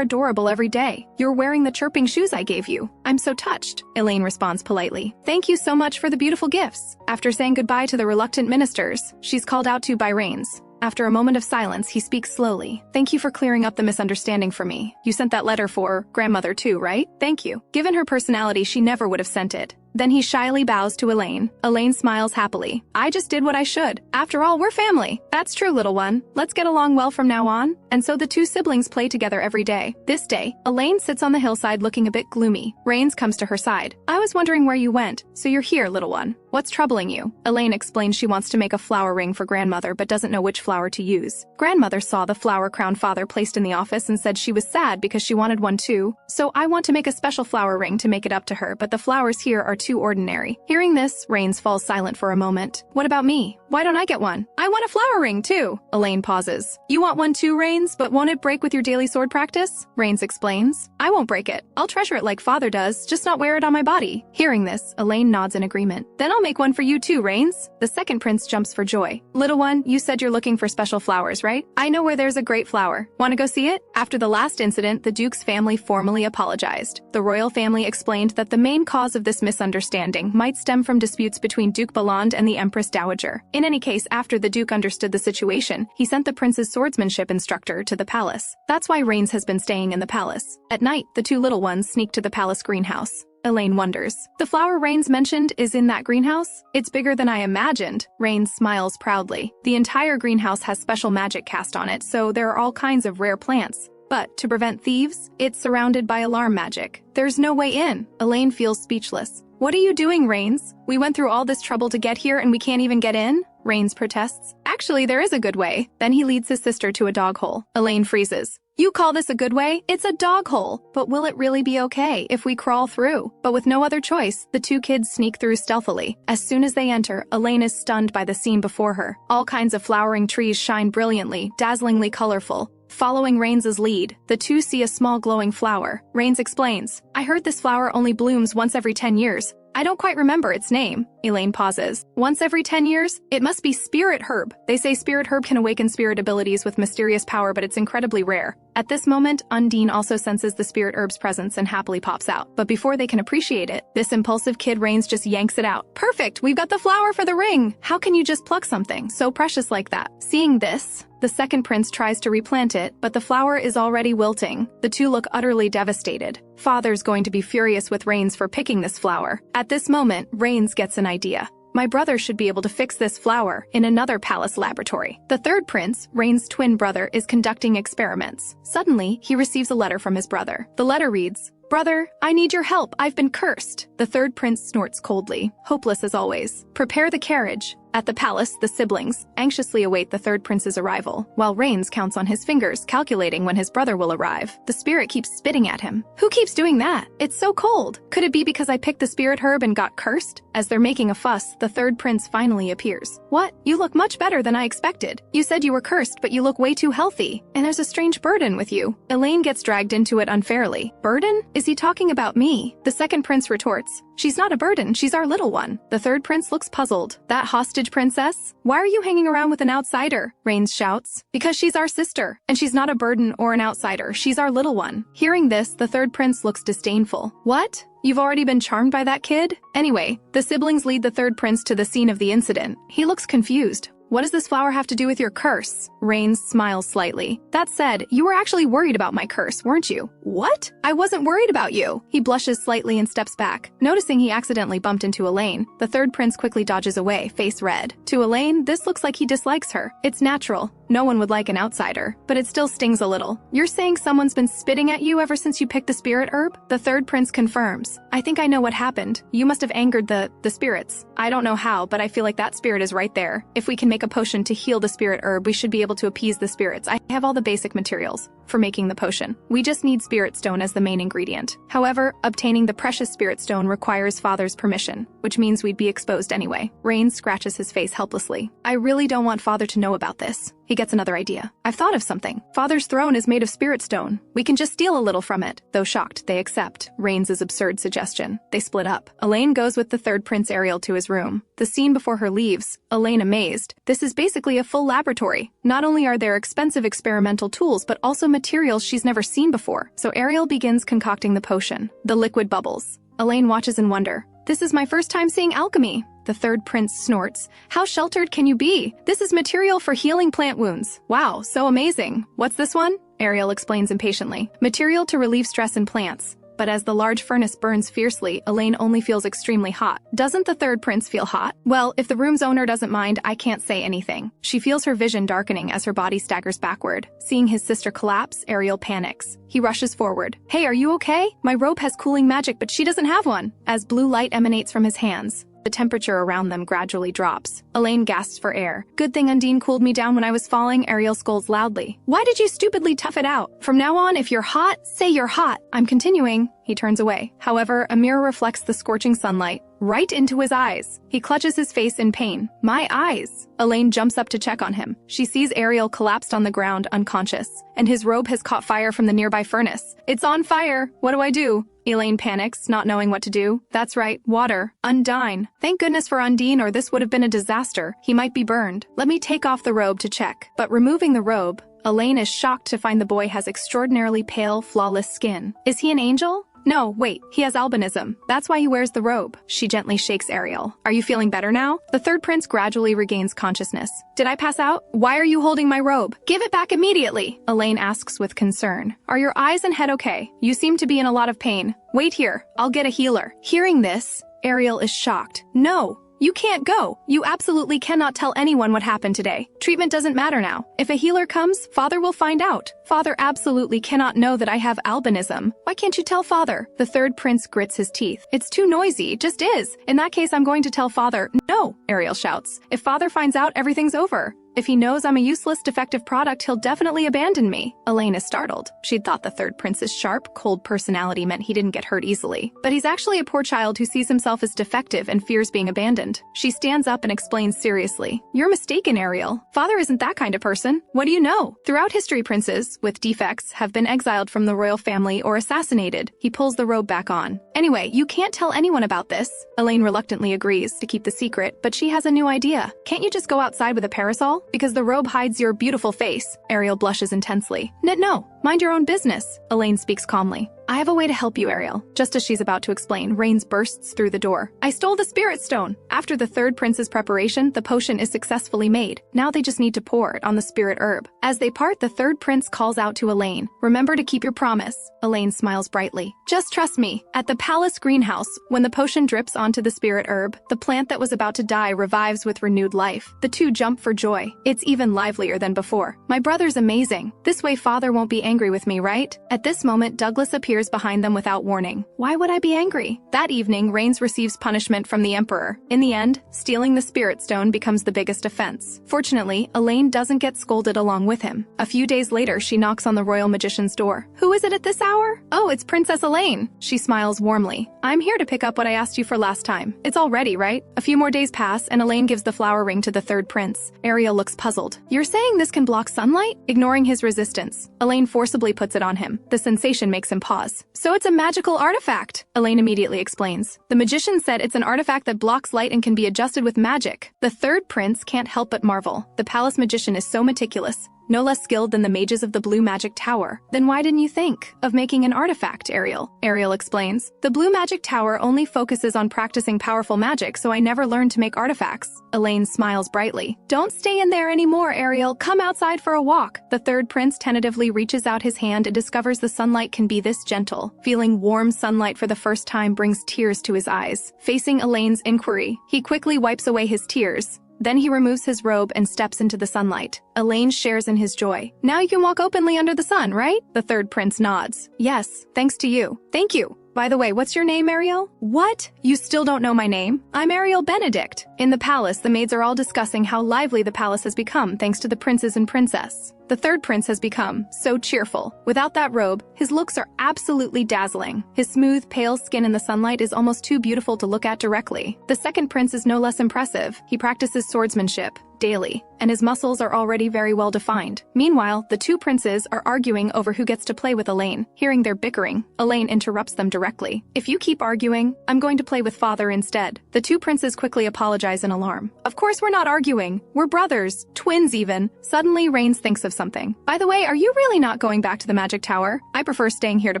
adorable every day. You're wearing the chirping shoes I gave you. I'm so touched. Elaine responds politely. Thank you so much for the beautiful gifts. After saying goodbye to the reluctant ministers, she's called out to by Reigns. After a moment of silence, he speaks slowly. Thank you for clearing up the misunderstanding for me. You sent that letter for grandmother too, right? Thank you. Given her personality, she never would have sent it. Then he shyly bows to Elaine. Elaine smiles happily. I just did what I should. After all, we're family. That's true, little one. Let's get along well from now on. And so the two siblings play together every day. This day, Elaine sits on the hillside looking a bit gloomy. Reigns comes to her side. I was wondering where you went, so you're here, little one. What's troubling you? Elaine explains she wants to make a flower ring for grandmother but doesn't know which flower to use. Grandmother saw the flower crown father placed in the office and said she was sad because she wanted one too. So I want to make a special flower ring to make it up to her, but the flowers here are too ordinary. Hearing this, Reigns falls silent for a moment. What about me? Why don't I get one? I want a flower ring too. Elaine pauses. You want one too, Reigns, but won't it break with your daily sword practice? Reigns explains. I won't break it. I'll treasure it like father does, just not wear it on my body. Hearing this, Elaine nods in agreement. Then I'll make one for you too, Reigns. The second prince jumps for joy. Little one, you said you're looking for special flowers, right? I know where there's a great flower. Want to go see it? After the last incident, the Duke's family formally apologized. The royal family explained that the main cause of this misunderstanding might stem from disputes between Duke Belond and the Empress Dowager. In any case, after the Duke understood the situation, he sent the prince's swordsmanship instructor to the palace. That's why Reigns has been staying in the palace. At night, the two little ones sneak to the palace greenhouse. Elaine wonders. The flower Reigns mentioned is in that greenhouse? It's bigger than I imagined. Reigns smiles proudly. The entire greenhouse has special magic cast on it, so there are all kinds of rare plants. But to prevent thieves, it's surrounded by alarm magic. There's no way in. Elaine feels speechless. What are you doing, Reigns? We went through all this trouble to get here and we can't even get in? Reigns protests. Actually, there is a good way. Then he leads his sister to a dog hole. Elaine freezes. You call this a good way? It's a dog hole. But will it really be okay if we crawl through? But with no other choice, the two kids sneak through stealthily. As soon as they enter, Elaine is stunned by the scene before her. All kinds of flowering trees shine brilliantly, dazzlingly colorful. Following Reigns' lead, the two see a small glowing flower. Reigns explains, I heard this flower only blooms once every 10 years. I don't quite remember its name. Elaine pauses. Once every 10 years? It must be Spirit Herb. They say Spirit Herb can awaken spirit abilities with mysterious power, but it's incredibly rare. At this moment, Undine also senses the Spirit Herb's presence and happily pops out. But before they can appreciate it, this impulsive kid Reigns just yanks it out. Perfect! We've got the flower for the ring! How can you just pluck something so precious like that? Seeing this, the second prince tries to replant it, but the flower is already wilting. The two look utterly devastated. Father's going to be furious with Reigns for picking this flower. At this moment, Reigns gets an idea. My brother should be able to fix this flower in another palace laboratory. The third prince, Reigns' twin brother, is conducting experiments. Suddenly, he receives a letter from his brother. The letter reads, Brother, I need your help. I've been cursed. The third prince snorts coldly, hopeless as always. Prepare the carriage. At the palace, the siblings anxiously await the third prince's arrival, while Reigns counts on his fingers, calculating when his brother will arrive. The spirit keeps spitting at him. Who keeps doing that? It's so cold. Could it be because I picked the spirit herb and got cursed? As they're making a fuss, the third prince finally appears. What? You look much better than I expected. You said you were cursed, but you look way too healthy. And there's a strange burden with you. Elaine gets dragged into it unfairly. Burden? Is he talking about me? The second prince retorts. She's not a burden, she's our little one. The third prince looks puzzled. That hostage princess? Why are you hanging around with an outsider? Reigns shouts. Because she's our sister, and she's not a burden or an outsider, she's our little one. Hearing this, the third prince looks disdainful. What? You've already been charmed by that kid? Anyway, the siblings lead the third prince to the scene of the incident. He looks confused. What does this flower have to do with your curse? Rain smiles slightly. That said, you were actually worried about my curse, weren't you? What? I wasn't worried about you. He blushes slightly and steps back. Noticing he accidentally bumped into Elaine, the third prince quickly dodges away, face red. To Elaine, this looks like he dislikes her. It's natural. No one would like an outsider, but it still stings a little. You're saying someone's been spitting at you ever since you picked the spirit herb? The third prince confirms. I think I know what happened. You must have angered the spirits. I don't know how, but I feel like that spirit is right there. If we can make a potion to heal the spirit herb, we should be able to appease the spirits. I have all the basic materials for making the potion. We just need spirit stone as the main ingredient. However, obtaining the precious spirit stone requires father's permission, which means we'd be exposed anyway. Rain scratches his face helplessly. I really don't want father to know about this. He gets another idea. I've thought of something. Father's throne is made of spirit stone. We can just steal a little from it. Though shocked, they accept Rain's absurd suggestion. They split up. Elaine goes with the third prince Ariel to his room. The scene before her leaves, Elaine amazed. This is basically a full laboratory. Not only are there expensive experimental tools, but also materials she's never seen before. So Ariel begins concocting the potion. The liquid bubbles. Elaine watches in wonder. This is my first time seeing alchemy. The third prince snorts. How sheltered can you be? This is material for healing plant wounds. Wow, so amazing. What's this one? Ariel explains impatiently. Material to relieve stress in plants. But as the large furnace burns fiercely, Elaine only feels extremely hot. Doesn't the third prince feel hot? Well, if the room's owner doesn't mind, I can't say anything. She feels her vision darkening as her body staggers backward. Seeing his sister collapse, Ariel panics. He rushes forward. Hey, are you okay? My robe has cooling magic, but she doesn't have one. As blue light emanates from his hands, the temperature around them gradually drops. Elaine gasps for air. Good thing Undine cooled me down when I was falling, Ariel scolds loudly. Why did you stupidly tough it out? From now on, if you're hot, say you're hot. I'm continuing. He turns away. However, a mirror reflects the scorching sunlight right into his eyes. He clutches his face in pain. My eyes! Elaine jumps up to check on him. She sees Ariel collapsed on the ground, unconscious, and his robe has caught fire from the nearby furnace. It's on fire! What do I do? Elaine panics, not knowing what to do. That's right, water. Undine. Thank goodness for Undine, or this would have been a disaster. He might be burned. Let me take off the robe to check. But removing the robe, Elaine is shocked to find the boy has extraordinarily pale, flawless skin. Is he an angel? No, wait, he has albinism. That's why he wears the robe. She gently shakes Ariel. Are you feeling better now? The third prince gradually regains consciousness. Did I pass out? Why are you holding my robe? Give it back immediately, Elaine asks with concern. Are your eyes and head okay? You seem to be in a lot of pain. Wait here, I'll get a healer. Hearing this, Ariel is shocked. No! You can't go. You absolutely cannot tell anyone what happened today. Treatment doesn't matter now. If a healer comes, father will find out. Father absolutely cannot know that I have albinism. Why can't you tell father? The third prince grits his teeth. It's too noisy, just is. In that case, I'm going to tell father. No, Ariel shouts. If father finds out, everything's over. If he knows I'm a useless, defective product, he'll definitely abandon me. Elaine is startled. She'd thought the third prince's sharp, cold personality meant he didn't get hurt easily. But he's actually a poor child who sees himself as defective and fears being abandoned. She stands up and explains seriously. You're mistaken, Ariel. Father isn't that kind of person. What do you know? Throughout history, princes with defects have been exiled from the royal family or assassinated. He pulls the robe back on. Anyway, you can't tell anyone about this. Elaine reluctantly agrees to keep the secret, but she has a new idea. Can't you just go outside with a parasol? Because the robe hides your beautiful face. Ariel blushes intensely. No, mind your own business. Elaine speaks calmly. I have a way to help you, Ariel. Just as she's about to explain, Rains bursts through the door. I stole the spirit stone. After the third prince's preparation, the potion is successfully made. Now they just need to pour it on the spirit herb. As they part, the third prince calls out to Elaine. Remember to keep your promise. Elaine smiles brightly. Just trust me. At the palace greenhouse, when the potion drips onto the spirit herb, the plant that was about to die revives with renewed life. The two jump for joy. It's even livelier than before. My brother's amazing. This way father won't be angry with me, right? At this moment, Douglas appears behind them without warning. Why would I be angry? That evening, Rains receives punishment from the emperor. In the end, stealing the spirit stone becomes the biggest offense. Fortunately, Elaine doesn't get scolded along with him. A few days later, she knocks on the royal magician's door. Who is it at this hour? Oh, it's Princess Elaine. She smiles warmly. I'm here to pick up what I asked you for last time. It's all ready, right? A few more days pass, and Elaine gives the flower ring to the third prince. Ariel looks puzzled. You're saying this can block sunlight? Ignoring his resistance, Elaine forcibly puts it on him. The sensation makes him pause. So it's a magical artifact, Elaine immediately explains. The magician said it's an artifact that blocks light and can be adjusted with magic. The third prince can't help but marvel. The palace magician is so meticulous. no less skilled than the mages of the Blue Magic Tower. Then why didn't you think of making an artifact, Ariel? Ariel explains. The Blue Magic Tower only focuses on practicing powerful magic, so I never learned to make artifacts. Elaine smiles brightly. Don't stay in there anymore, Ariel. Come outside for a walk. The third prince tentatively reaches out his hand and discovers the sunlight can be this gentle. Feeling warm sunlight for the first time brings tears to his eyes. Facing Elaine's inquiry, he quickly wipes away his tears. Then he removes his robe and steps into the sunlight. Elaine shares in his joy. Now you can walk openly under the sun, right? The third prince nods. Yes, thanks to you. Thank you. By the way, what's your name, Ariel? What? You still don't know my name? I'm Ariel Benedict. In the palace, the maids are all discussing how lively the palace has become thanks to the princes and princess. The third prince has become so cheerful. Without that robe, his looks are absolutely dazzling. His smooth, pale skin in the sunlight is almost too beautiful to look at directly. The second prince is no less impressive. He practices swordsmanship daily, and his muscles are already very well defined. Meanwhile, the two princes are arguing over who gets to play with Elaine. Hearing their bickering, Elaine interrupts them directly. If you keep arguing, I'm going to play with father instead. The two princes quickly apologize in alarm. Of course we're not arguing. We're brothers, twins even. Suddenly, Reigns thinks of something. By the way, are you really not going back to the magic tower? I prefer staying here to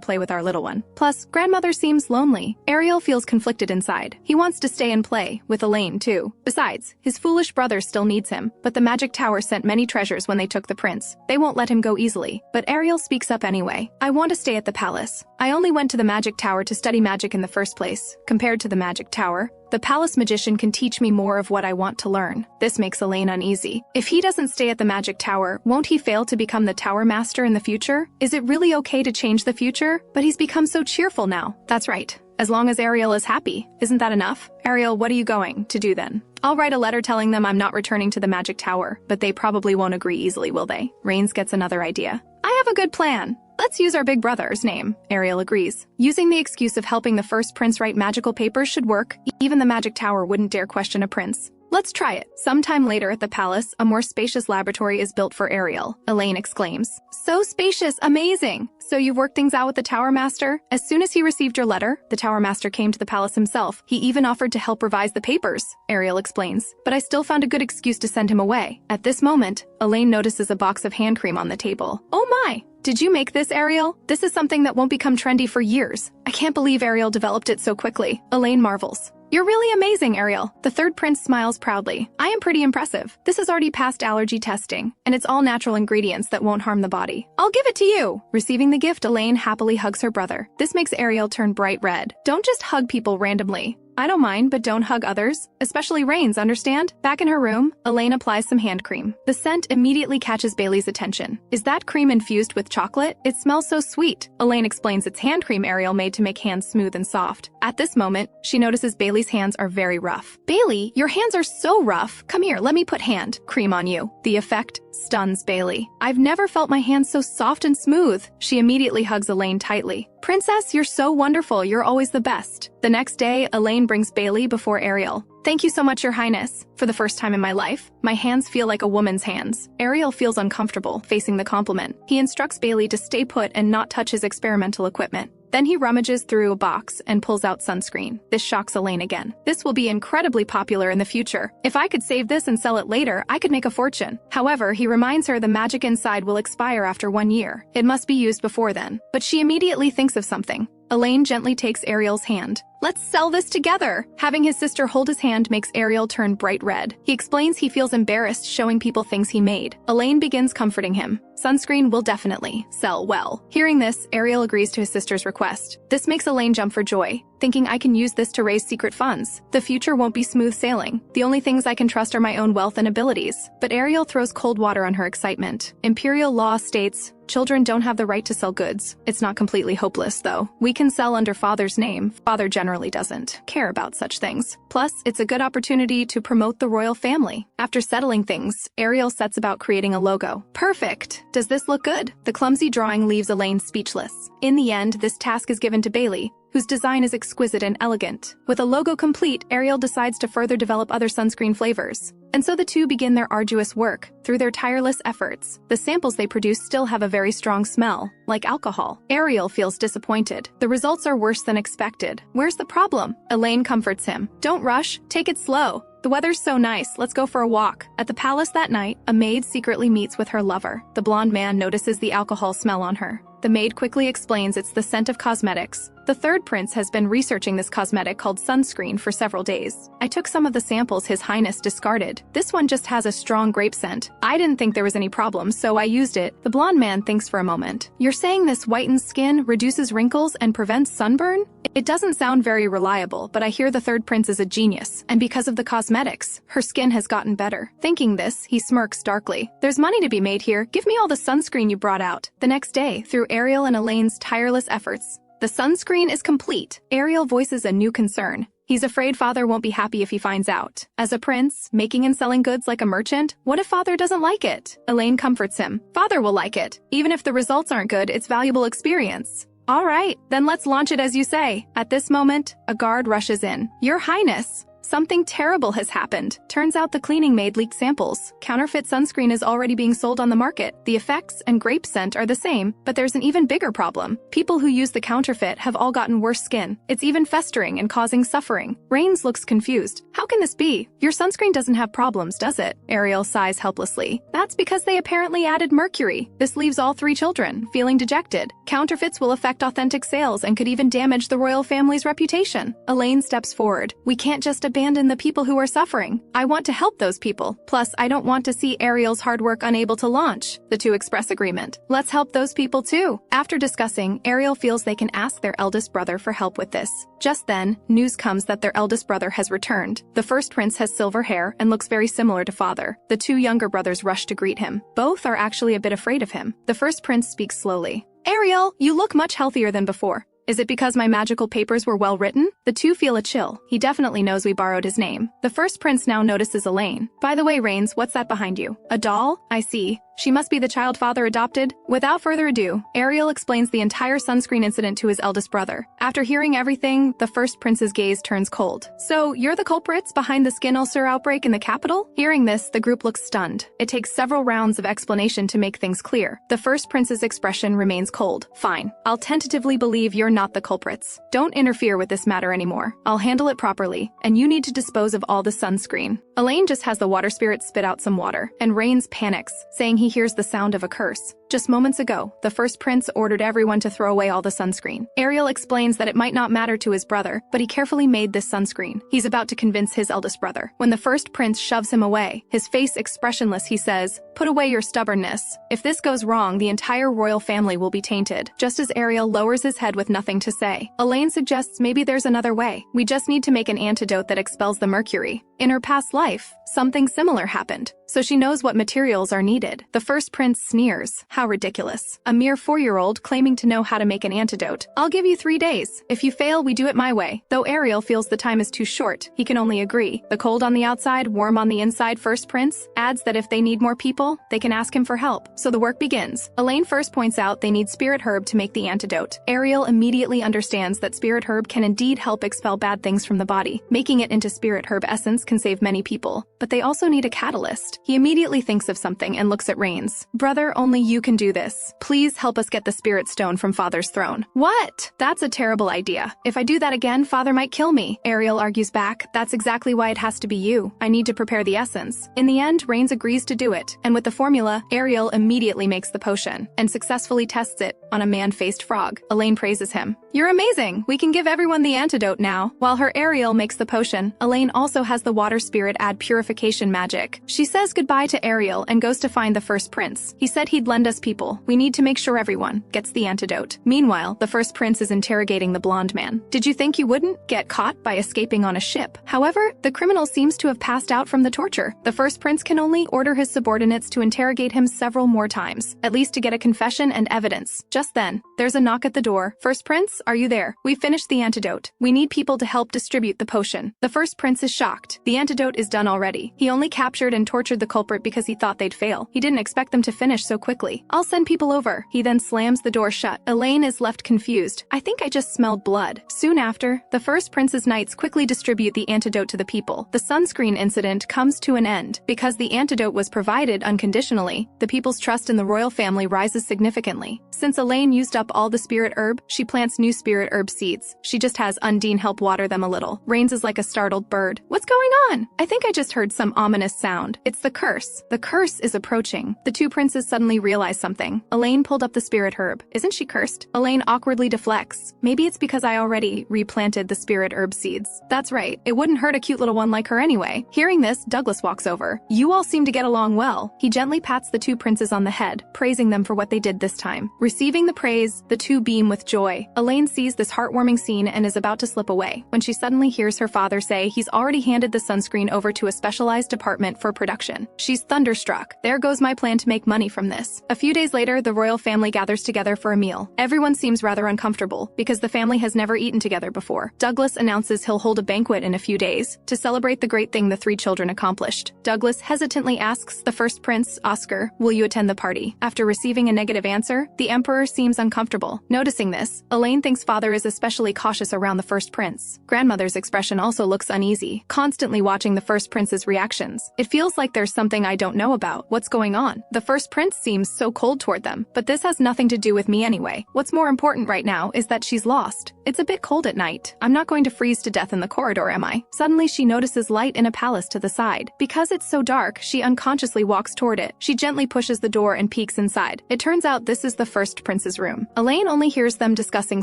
play with our little one. Plus, grandmother seems lonely. Ariel feels conflicted inside. He wants to stay and play with Elaine too. Besides, his foolish brother still needs him, but the magic tower sent many treasures when they took the prince. They won't let him go easily, but Ariel speaks up anyway. I want to stay at the palace. I only went to the magic tower to study magic in the first place. Compared to the magic tower, the palace magician can teach me more of what I want to learn. This makes Elaine uneasy. If he doesn't stay at the magic tower, won't he fail to become the tower master in the future? Is it really okay to change the future? But he's become so cheerful now. That's right. As long as Ariel is happy. Isn't that enough? Ariel, what are you going to do then? I'll write a letter telling them I'm not returning to the magic tower, but they probably won't agree easily, will they? Reigns gets another idea. I have a good plan. Let's use our big brother's name. Ariel agrees. Using the excuse of helping the first prince write magical papers should work. Even the magic tower wouldn't dare question a prince. Let's try it. Sometime later at the palace, a more spacious laboratory is built for Ariel. Elaine exclaims, so spacious, amazing! So you've worked things out with the Tower Master? As soon as he received your letter, the Tower Master came to the palace himself. He even offered to help revise the papers, Ariel explains. But I still found a good excuse to send him away. At this moment, Elaine notices a box of hand cream on the table. Oh my! Did you make this, Ariel? This is something that won't become trendy for years. I can't believe Ariel developed it so quickly. Elaine marvels. You're really amazing, Ariel. The third prince smiles proudly. I am pretty impressive. This has already passed allergy testing, and it's all natural ingredients that won't harm the body. I'll give it to you. Receiving the gift, Elaine happily hugs her brother. This makes Ariel turn bright red. Don't just hug people randomly. I don't mind, but don't hug others, especially Reigns, understand? Back in her room, Elaine applies some hand cream. The scent immediately catches Bailey's attention. Is that cream infused with chocolate? It smells so sweet. Elaine explains it's hand cream Ariel made to make hands smooth and soft. At this moment, she notices Bailey's hands are very rough. Bailey, your hands are so rough. Come here, let me put hand cream on you. The effect stuns Bailey. I've never felt my hands so soft and smooth. She immediately hugs Elaine tightly. Princess, you're so wonderful. You're always the best. The next day, Elaine brings Bailey before Ariel. Thank you so much, Your Highness. For the first time in my life, my hands feel like a woman's hands. Ariel feels uncomfortable facing the compliment. He instructs Bailey to stay put and not touch his experimental equipment. Then he rummages through a box and pulls out sunscreen. This shocks Elaine again. This will be incredibly popular in the future. If I could save this and sell it later, I could make a fortune. However, he reminds her the magic inside will expire after 1 year. It must be used before then. But she immediately thinks of something. Elaine gently takes Ariel's hand. Let's sell this together! Having his sister hold his hand makes Ariel turn bright red. He explains he feels embarrassed showing people things he made. Elaine begins comforting him. Sunscreen will definitely sell well. Hearing this, Ariel agrees to his sister's request. This makes Elaine jump for joy, thinking I can use this to raise secret funds. The future won't be smooth sailing. The only things I can trust are my own wealth and abilities. But Ariel throws cold water on her excitement. Imperial law states, children don't have the right to sell goods. It's not completely hopeless, though. We can sell under father's name. Father generally doesn't care about such things. Plus, it's a good opportunity to promote the royal family. After settling things, Ariel sets about creating a logo. Perfect! Does this look good? The clumsy drawing leaves Elaine speechless. In the end, this task is given to Bailey, whose design is exquisite and elegant. With a logo complete, Ariel decides to further develop other sunscreen flavors. And so the two begin their arduous work. Through their tireless efforts, the samples they produce still have a very strong smell, like alcohol. Ariel feels disappointed. The results are worse than expected. Where's the problem? Elaine comforts him. Don't rush, take it slow. The weather's so nice, let's go for a walk. At the palace that night, a maid secretly meets with her lover. The blonde man notices the alcohol smell on her. The maid quickly explains it's the scent of cosmetics. The third prince has been researching this cosmetic called sunscreen for several days. I took some of the samples His Highness discarded. This one just has a strong grape scent. I didn't think there was any problem, so I used it. The blonde man thinks for a moment. You're saying this whitens skin, reduces wrinkles, and prevents sunburn? It doesn't sound very reliable, but I hear the third prince is a genius, and because of the cosmetics, her skin has gotten better. Thinking this, he smirks darkly. There's money to be made here. Give me all the sunscreen you brought out. The next day, through Ariel and Elaine's tireless efforts, the sunscreen is complete. Ariel voices a new concern. He's afraid father won't be happy if he finds out. As a prince, making and selling goods like a merchant, what if father doesn't like it? Elaine comforts him. Father will like it. Even if the results aren't good, it's valuable experience. All right, then let's launch it as you say. At this moment, a guard rushes in. Your Highness! Something terrible has happened. Turns out the cleaning maid leaked samples. Counterfeit sunscreen is already being sold on the market. The effects and grape scent are the same, but there's an even bigger problem. People who use the counterfeit have all gotten worse skin. It's even festering and causing suffering. Rains looks confused. How can this be? Your sunscreen doesn't have problems, does it? Ariel sighs helplessly. That's because they apparently added mercury. This leaves all three children feeling dejected. Counterfeits will affect authentic sales and could even damage the royal family's reputation. Elaine steps forward. We can't just abandon the people who are suffering. I want to help those people. Plus, I don't want to see Ariel's hard work unable to launch. The two express agreement. Let's help those people too. After discussing, Ariel feels they can ask their eldest brother for help with this. Just then, news comes that their eldest brother has returned. The first prince has silver hair and looks very similar to father. The two younger brothers rush to greet him. Both are actually a bit afraid of him. The first prince speaks slowly. Ariel, you look much healthier than before. Is it because my magical papers were well written? The two feel a chill. He definitely knows we borrowed his name. The first prince now notices Elaine. By the way, Rains, what's that behind you? A doll? I see. She must be the child father adopted. Without further ado, Ariel explains the entire sunscreen incident to his eldest brother. After hearing everything, the first prince's gaze turns cold. So, you're the culprits behind the skin ulcer outbreak in the capital? Hearing this, the group looks stunned. It takes several rounds of explanation to make things clear. The first prince's expression remains cold. Fine. I'll tentatively believe you're not the culprits. Don't interfere with this matter anymore. I'll handle it properly, and you need to dispose of all the sunscreen. Elaine just has the water spirit spit out some water, and Rains panics, saying he hears the sound of a curse. Just moments ago, the first prince ordered everyone to throw away all the sunscreen. Ariel explains that it might not matter to his brother, but he carefully made this sunscreen. He's about to convince his eldest brother. When the first prince shoves him away, his face expressionless, he says, "Put away your stubbornness. If this goes wrong, the entire royal family will be tainted." Just as Ariel lowers his head with nothing to say, Elaine suggests maybe there's another way. We just need to make an antidote that expels the mercury. In her past life, something similar happened, so she knows what materials are needed. The first prince sneers. How ridiculous. A mere 4-year-old claiming to know how to make an antidote. I'll give you 3 days. If you fail, we do it my way. Though Ariel feels the time is too short, he can only agree. The cold on the outside, warm on the inside first prince adds that if they need more people, they can ask him for help. So the work begins. Elaine first points out they need spirit herb to make the antidote. Ariel immediately understands that spirit herb can indeed help expel bad things from the body. Making it into spirit herb essence can save many people, but they also need a catalyst. He immediately thinks of something and looks at Rains. Brother, only you can do this. Please help us get the spirit stone from father's throne. What? That's a terrible idea. If I do that again, father might kill me. Ariel argues back. That's exactly why it has to be you. I need to prepare the essence. In the end, Rains agrees to do it, and with the formula, Ariel immediately makes the potion and successfully tests it on a man-faced frog. Elaine praises him. You're amazing. We can give everyone the antidote now. While her Ariel makes the potion, Elaine also has the water spirit add purification magic. She says goodbye to Ariel and goes to find the first prince. He said he'd lend us people. We need to make sure everyone gets the antidote. Meanwhile, the first prince is interrogating the blonde man. Did you think you wouldn't get caught by escaping on a ship? However, the criminal seems to have passed out from the torture. The first prince can only order his subordinates to interrogate him several more times, at least to get a confession and evidence. Just then, there's a knock at the door. First prince, are you there? We finished the antidote. We need people to help distribute the potion. The first prince is shocked. The antidote is done already. He only captured and tortured the culprit because he thought they'd fail. He didn't expect them to finish so quickly. I'll send people over. He then slams the door shut. Elaine is left confused. I think I just smelled blood. Soon after, the first prince's knights quickly distribute the antidote to the people. The sunscreen incident comes to an end. Because the antidote was provided unconditionally, the people's trust in the royal family rises significantly. Since Elaine used up all the spirit herb, she plants new spirit herb seeds. She just has Undine help water them a little. Rains is like a startled bird. What's going on? I think I just heard some ominous sound. It's the curse. The curse is approaching. The two princes suddenly realize something. Elaine pulled up the spirit herb. Isn't she cursed? Elaine awkwardly deflects. Maybe it's because I already replanted the spirit herb seeds. That's right. It wouldn't hurt a cute little one like her anyway. Hearing this, Douglas walks over. You all seem to get along well. He gently pats the two princes on the head, praising them for what they did this time. Receiving the praise, the two beam with joy. Elaine sees this heartwarming scene and is about to slip away when she suddenly hears her father say he's already handed the sunscreen over to a specialized department for production. She's thunderstruck. There goes my plan to make money from this. A few days later, the royal family gathers together for a meal. Everyone seems rather uncomfortable because the family has never eaten together before. Douglas announces he'll hold a banquet in a few days to celebrate the great thing the three children accomplished. Douglas hesitantly asks the first prince, Oscar, will you attend the party? After receiving a negative answer, the emperor seems uncomfortable. Noticing this, Elaine thinks father is especially cautious around the first prince. Grandmother's expression also looks uneasy, constantly watching the first prince's reactions. It feels like there's something I don't know about. What's going on? The first prince seems so cold toward them, but this has nothing to do with me anyway. What's more important right now is that she's lost. It's a bit cold at night. I'm not going to freeze to death in the corridor, am I? Suddenly she notices light in a palace to the side. Because it's so dark, she unconsciously walks toward it. She gently pushes the door and peeks inside. It turns out this is the first prince's room. Elaine only hears them discussing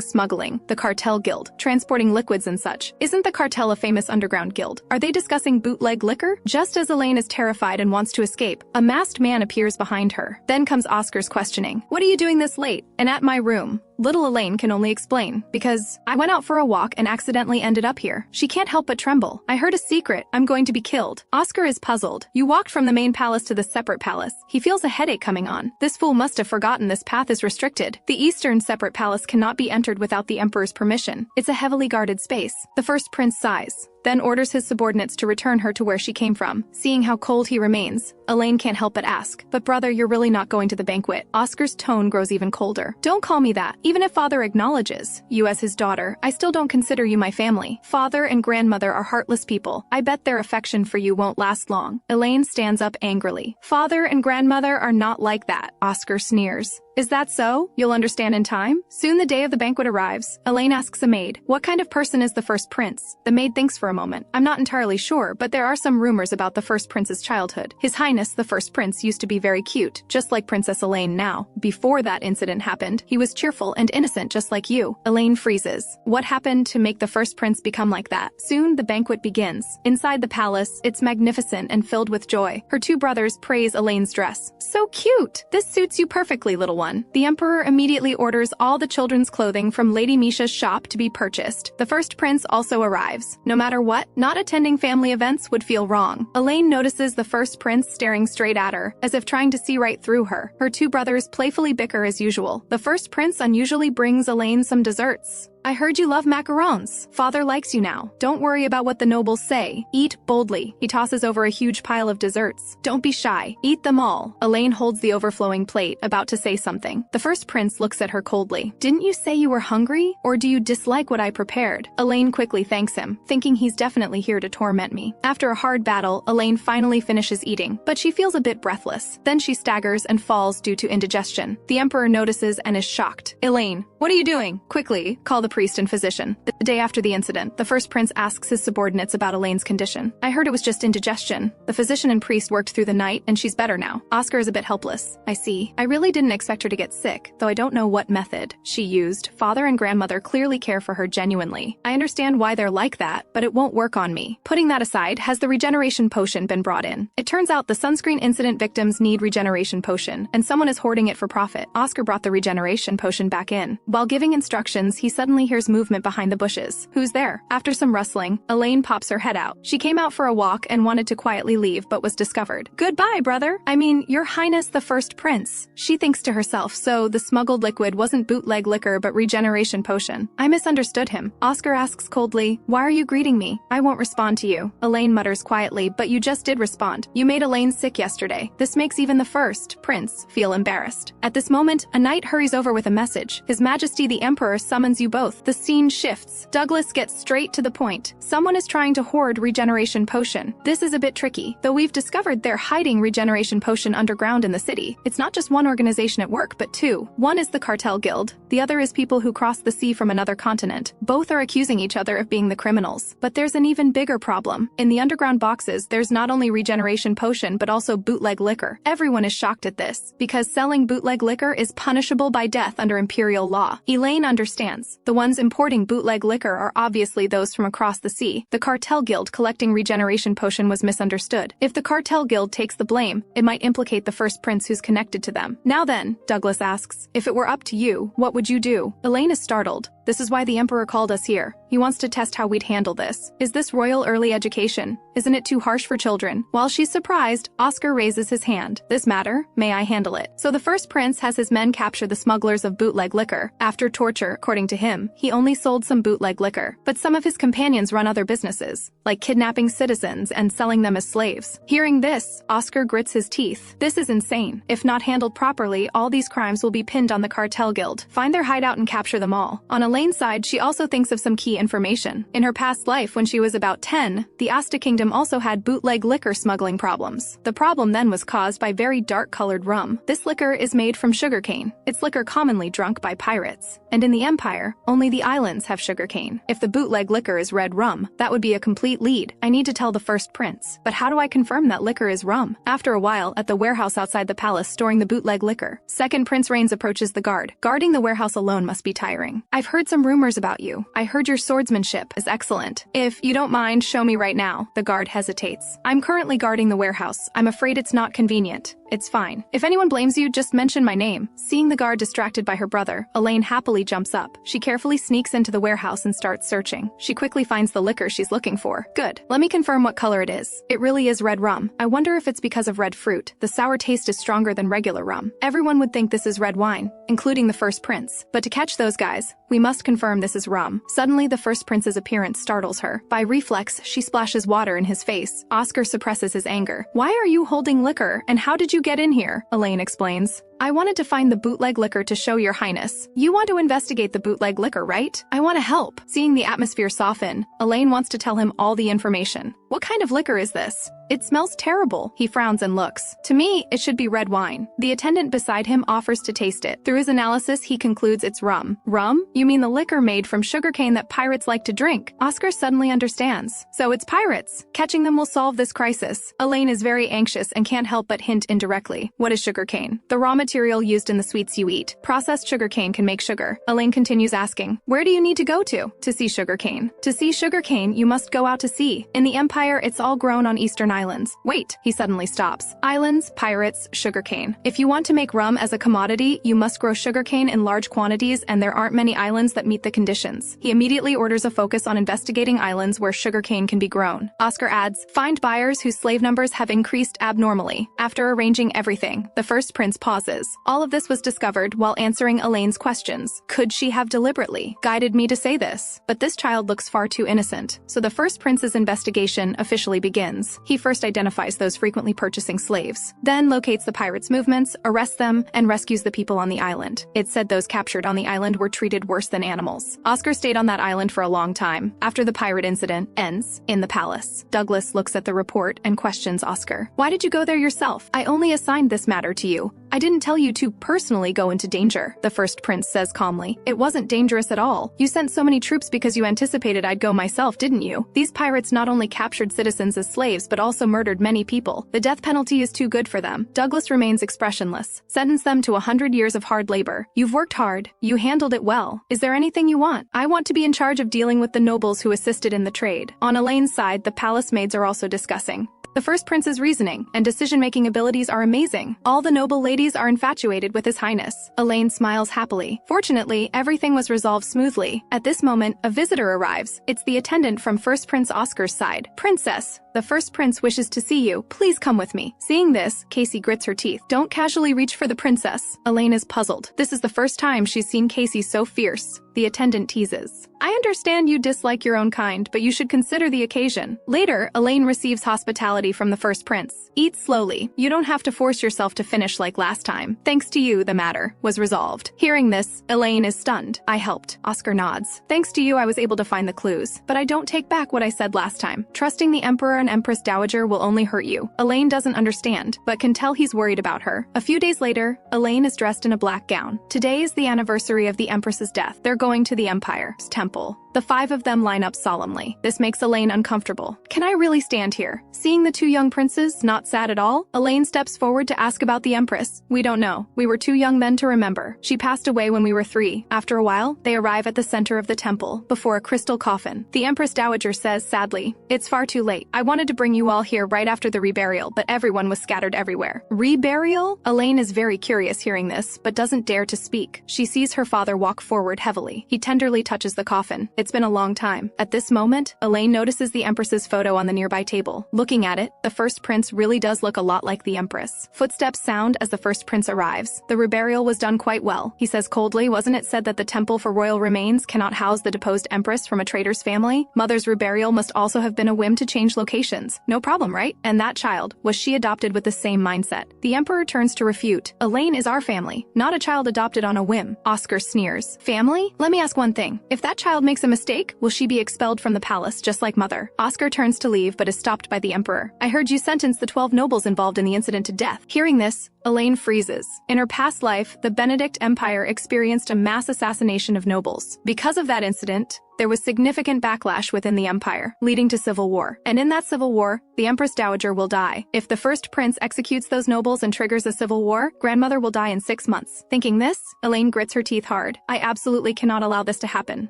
smuggling, the cartel guild, transporting liquids and such. Isn't the cartel a famous underground guild? Are they discussing bootleg liquor? Just as Elaine is terrified and wants to escape, a masked man appears behind her. Then comes Oscar's questioning. What are you doing this late? And at my room? Little Elaine can only explain, because I went out for a walk and accidentally ended up here. She can't help but tremble. I heard a secret. I'm going to be killed. Oscar is puzzled. You walked from the main palace to the separate palace. He feels a headache coming on. This fool must have forgotten this path is restricted. The eastern separate palace cannot be entered without the emperor's permission. It's a heavily guarded space. The first prince sighs, then orders his subordinates to return her to where she came from. Seeing how cold he remains, Elaine can't help but ask, but brother, you're really not going to the banquet. Oscar's tone grows even colder. Don't call me that. Even if father acknowledges you as his daughter, I still don't consider you my family. Father and grandmother are heartless people. I bet their affection for you won't last long. Elaine stands up angrily. Father and grandmother are not like that. Oscar sneers. Is that so? You'll understand in time? Soon the day of the banquet arrives. Elaine asks a maid, what kind of person is the first prince? The maid thinks for a moment. I'm not entirely sure, but there are some rumors about the first prince's childhood. His Highness, the first prince, used to be very cute, just like Princess Elaine now. Before that incident happened, he was cheerful and innocent just like you. Elaine freezes. What happened to make the first prince become like that? Soon the banquet begins. Inside the palace, it's magnificent and filled with joy. Her two brothers praise Elaine's dress. So cute! This suits you perfectly, little one. The emperor immediately orders all the children's clothing from Lady Misha's shop to be purchased. The first prince also arrives. No matter what, not attending family events would feel wrong. Elaine notices the first prince staring straight at her, as if trying to see right through her. Her two brothers playfully bicker as usual. The first prince unusually brings Elaine some desserts. I heard you love macarons. Father likes you now. Don't worry about what the nobles say. Eat boldly. He tosses over a huge pile of desserts. Don't be shy. Eat them all. Elaine holds the overflowing plate, about to say something. The first prince looks at her coldly. Didn't you say you were hungry? Or do you dislike what I prepared? Elaine quickly thanks him, thinking he's definitely here to torment me. After a hard battle, Elaine finally finishes eating, but she feels a bit breathless. Then she staggers and falls due to indigestion. The emperor notices and is shocked. Elaine, what are you doing? Quickly, call the priest and physician. The day after the incident, the first prince asks his subordinates about Elaine's condition. I heard it was just indigestion. The physician and priest worked through the night, and she's better now. Oscar is a bit helpless. I see. I really didn't expect her to get sick, though I don't know what method she used. Father and grandmother clearly care for her genuinely. I understand why they're like that, but it won't work on me. Putting that aside, has the regeneration potion been brought in? It turns out the sunscreen incident victims need regeneration potion, and someone is hoarding it for profit. Oscar brought the regeneration potion back in. While giving instructions, he suddenly suddenly hears movement behind the bushes. Who's there? After some rustling, Elaine pops her head out. She came out for a walk and wanted to quietly leave but was discovered. Goodbye, brother. I mean, your highness the first prince. She thinks to herself, so the smuggled liquid wasn't bootleg liquor but regeneration potion. I misunderstood him. Oscar asks coldly, why are you greeting me? I won't respond to you. Elaine mutters quietly, but you just did respond. You made Elaine sick yesterday. This makes even the first prince feel embarrassed. At this moment, a knight hurries over with a message. His Majesty the Emperor summons you both. The scene shifts. Douglas gets straight to the point. Someone is trying to hoard regeneration potion. This is a bit tricky, though we've discovered they're hiding regeneration potion underground in the city. It's not just one organization at work, but two. One is the cartel guild. The other is people who cross the sea from another continent. Both are accusing each other of being the criminals. But there's an even bigger problem. In the underground boxes, there's not only regeneration potion, but also bootleg liquor. Everyone is shocked at this, because selling bootleg liquor is punishable by death under imperial law. Elaine understands. The ones importing bootleg liquor are obviously those from across the sea. The cartel guild collecting regeneration potion was misunderstood. If the cartel guild takes the blame, it might implicate the first prince who's connected to them. Now then, Douglas asks, if it were up to you, what would you do? Elaine is startled. This is why the Emperor called us here. He wants to test how we'd handle this. Is this royal early education? Isn't it too harsh for children? While she's surprised, Oscar raises his hand. This matter, may I handle it? So the first prince has his men capture the smugglers of bootleg liquor. After torture, according to him, he only sold some bootleg liquor. But some of his companions run other businesses, like kidnapping citizens and selling them as slaves. Hearing this, Oscar grits his teeth. This is insane. If not handled properly, all these crimes will be pinned on the cartel guild. Find their hideout and capture them all. On Elaine's side, she also thinks of some key information. In her past life, when she was about 10, the Yasta Kingdom also had bootleg liquor smuggling problems. The problem then was caused by very dark-colored rum. This liquor is made from sugarcane. It's liquor commonly drunk by pirates. And in the Empire, only the islands have sugarcane. If the bootleg liquor is red rum, that would be a complete lead. I need to tell the first prince. But how do I confirm that liquor is rum? After a while, at the warehouse outside the palace storing the bootleg liquor, second Prince Rains approaches the guard. Guarding the warehouse alone must be tiring. I've heard some rumors about you. I heard your swordsmanship is excellent. If you don't mind, show me right now. The guard hesitates. I'm currently guarding the warehouse. I'm afraid it's not convenient. It's fine. If anyone blames you, just mention my name. Seeing the guard distracted by her brother, Elaine happily jumps up. She carefully sneaks into the warehouse and starts searching. She quickly finds the liquor she's looking for. Good. Let me confirm what color it is. It really is red rum. I wonder if it's because of red fruit. The sour taste is stronger than regular rum. Everyone would think this is red wine, including the first prince. But to catch those guys, we must confirm this is rum. Suddenly, the first prince's appearance startles her. By reflex, she splashes water in his face. Oscar suppresses his anger. Why are you holding liquor, and how did you get in here? Elaine explains. I wanted to find the bootleg liquor to show your highness. You want to investigate the bootleg liquor, right? I want to help. Seeing the atmosphere soften, Elaine wants to tell him all the information. What kind of liquor is this? It smells terrible. He frowns and looks. To me, it should be red wine. The attendant beside him offers to taste it. Through his analysis, he concludes it's rum. Rum? You mean the liquor made from sugarcane that pirates like to drink? Oscar suddenly understands. So it's pirates. Catching them will solve this crisis. Elaine is very anxious and can't help but hint indirectly. What is sugarcane? The raw material used in the sweets you eat. Processed sugarcane can make sugar. Elaine continues asking, where do you need to go to see sugarcane? To see sugarcane, you must go out to sea. In the Empire, it's all grown on Eastern Islands. Wait, he suddenly stops. Islands, pirates, sugarcane. If you want to make rum as a commodity, you must grow sugarcane in large quantities, and there aren't many islands that meet the conditions. He immediately orders a focus on investigating islands where sugarcane can be grown. Oscar adds, find buyers whose slave numbers have increased abnormally. After arranging everything, the first prince pauses. All of this was discovered while answering Elaine's questions. Could she have deliberately guided me to say this? But this child looks far too innocent. So the first prince's investigation officially begins. He first identifies those frequently purchasing slaves, then locates the pirates' movements, arrests them, and rescues the people on the island. It's said those captured on the island were treated worse than animals. Oscar stayed on that island for a long time. After the pirate incident ends in the palace, Douglas looks at the report and questions Oscar. Why did you go there yourself? I only assigned this matter to you. I didn't tell you to personally go into danger, the first prince says calmly. It wasn't dangerous at all. You sent so many troops because you anticipated I'd go myself, didn't you? These pirates not only captured citizens as slaves but also murdered many people. The death penalty is too good for them. Douglas remains expressionless. Sentence them to 100 years of hard labor. You've worked hard. You handled it well. Is there anything you want? I want to be in charge of dealing with the nobles who assisted in the trade. On Elaine's side, the palace maids are also discussing. The first prince's reasoning and decision-making abilities are amazing. All the noble ladies are infatuated with His Highness. Elaine smiles happily. Fortunately, everything was resolved smoothly. At this moment, a visitor arrives. It's the attendant from First Prince Oscar's side. Princess, the first prince wishes to see you. Please come with me. Seeing this, Casey grits her teeth. Don't casually reach for the princess. Elaine is puzzled. This is the first time she's seen Casey so fierce. The attendant teases. I understand you dislike your own kind, but you should consider the occasion. Later, Elaine receives hospitality from the first prince. Eat slowly. You don't have to force yourself to finish like last time. Thanks to you, the matter was resolved. Hearing this, Elaine is stunned. I helped. Oscar nods. Thanks to you, I was able to find the clues. But I don't take back what I said last time. Trusting the Emperor and Empress Dowager will only hurt you. Elaine doesn't understand, but can tell he's worried about her. A few days later, Elaine is dressed in a black gown. Today is the anniversary of the Empress's death. They're going to the Empire's temple. The five of them line up solemnly. This makes Elaine uncomfortable. Can I really stand here? Seeing the two young princes, not sad at all, Elaine steps forward to ask about the Empress. We don't know. We were too young then to remember. She passed away when we were 3. After a while, they arrive at the center of the temple, before a crystal coffin. The Empress Dowager says sadly, "It's far too late. I wanted to bring you all here right after the reburial, but everyone was scattered everywhere." Reburial? Elaine is very curious hearing this, but doesn't dare to speak. She sees her father walk forward heavily. He tenderly touches the coffin. It's been a long time. At this moment, Elaine notices the Empress's photo on the nearby table. Looking at it, the first prince really does look a lot like the Empress. Footsteps sound as the first prince arrives. The reburial was done quite well. He says coldly, wasn't it said that the temple for royal remains cannot house the deposed Empress from a traitor's family? Mother's reburial must also have been a whim to change locations. No problem, right? And that child, was she adopted with the same mindset? The Emperor turns to refute. Elaine is our family, not a child adopted on a whim. Oscar sneers. Family? Let me ask one thing. If that child makes a mistake, will she be expelled from the palace just like Mother? Oscar turns to leave but is stopped by the Emperor. I heard you sentenced the 12 nobles involved in the incident to death. Hearing this, Elaine freezes. In her past life, the Benedict Empire experienced a mass assassination of nobles. Because of that incident, there was significant backlash within the empire, leading to civil war. And in that civil war, the Empress Dowager will die. If the first prince executes those nobles and triggers a civil war, grandmother will die in 6 months. Thinking this, Elaine grits her teeth hard. I absolutely cannot allow this to happen.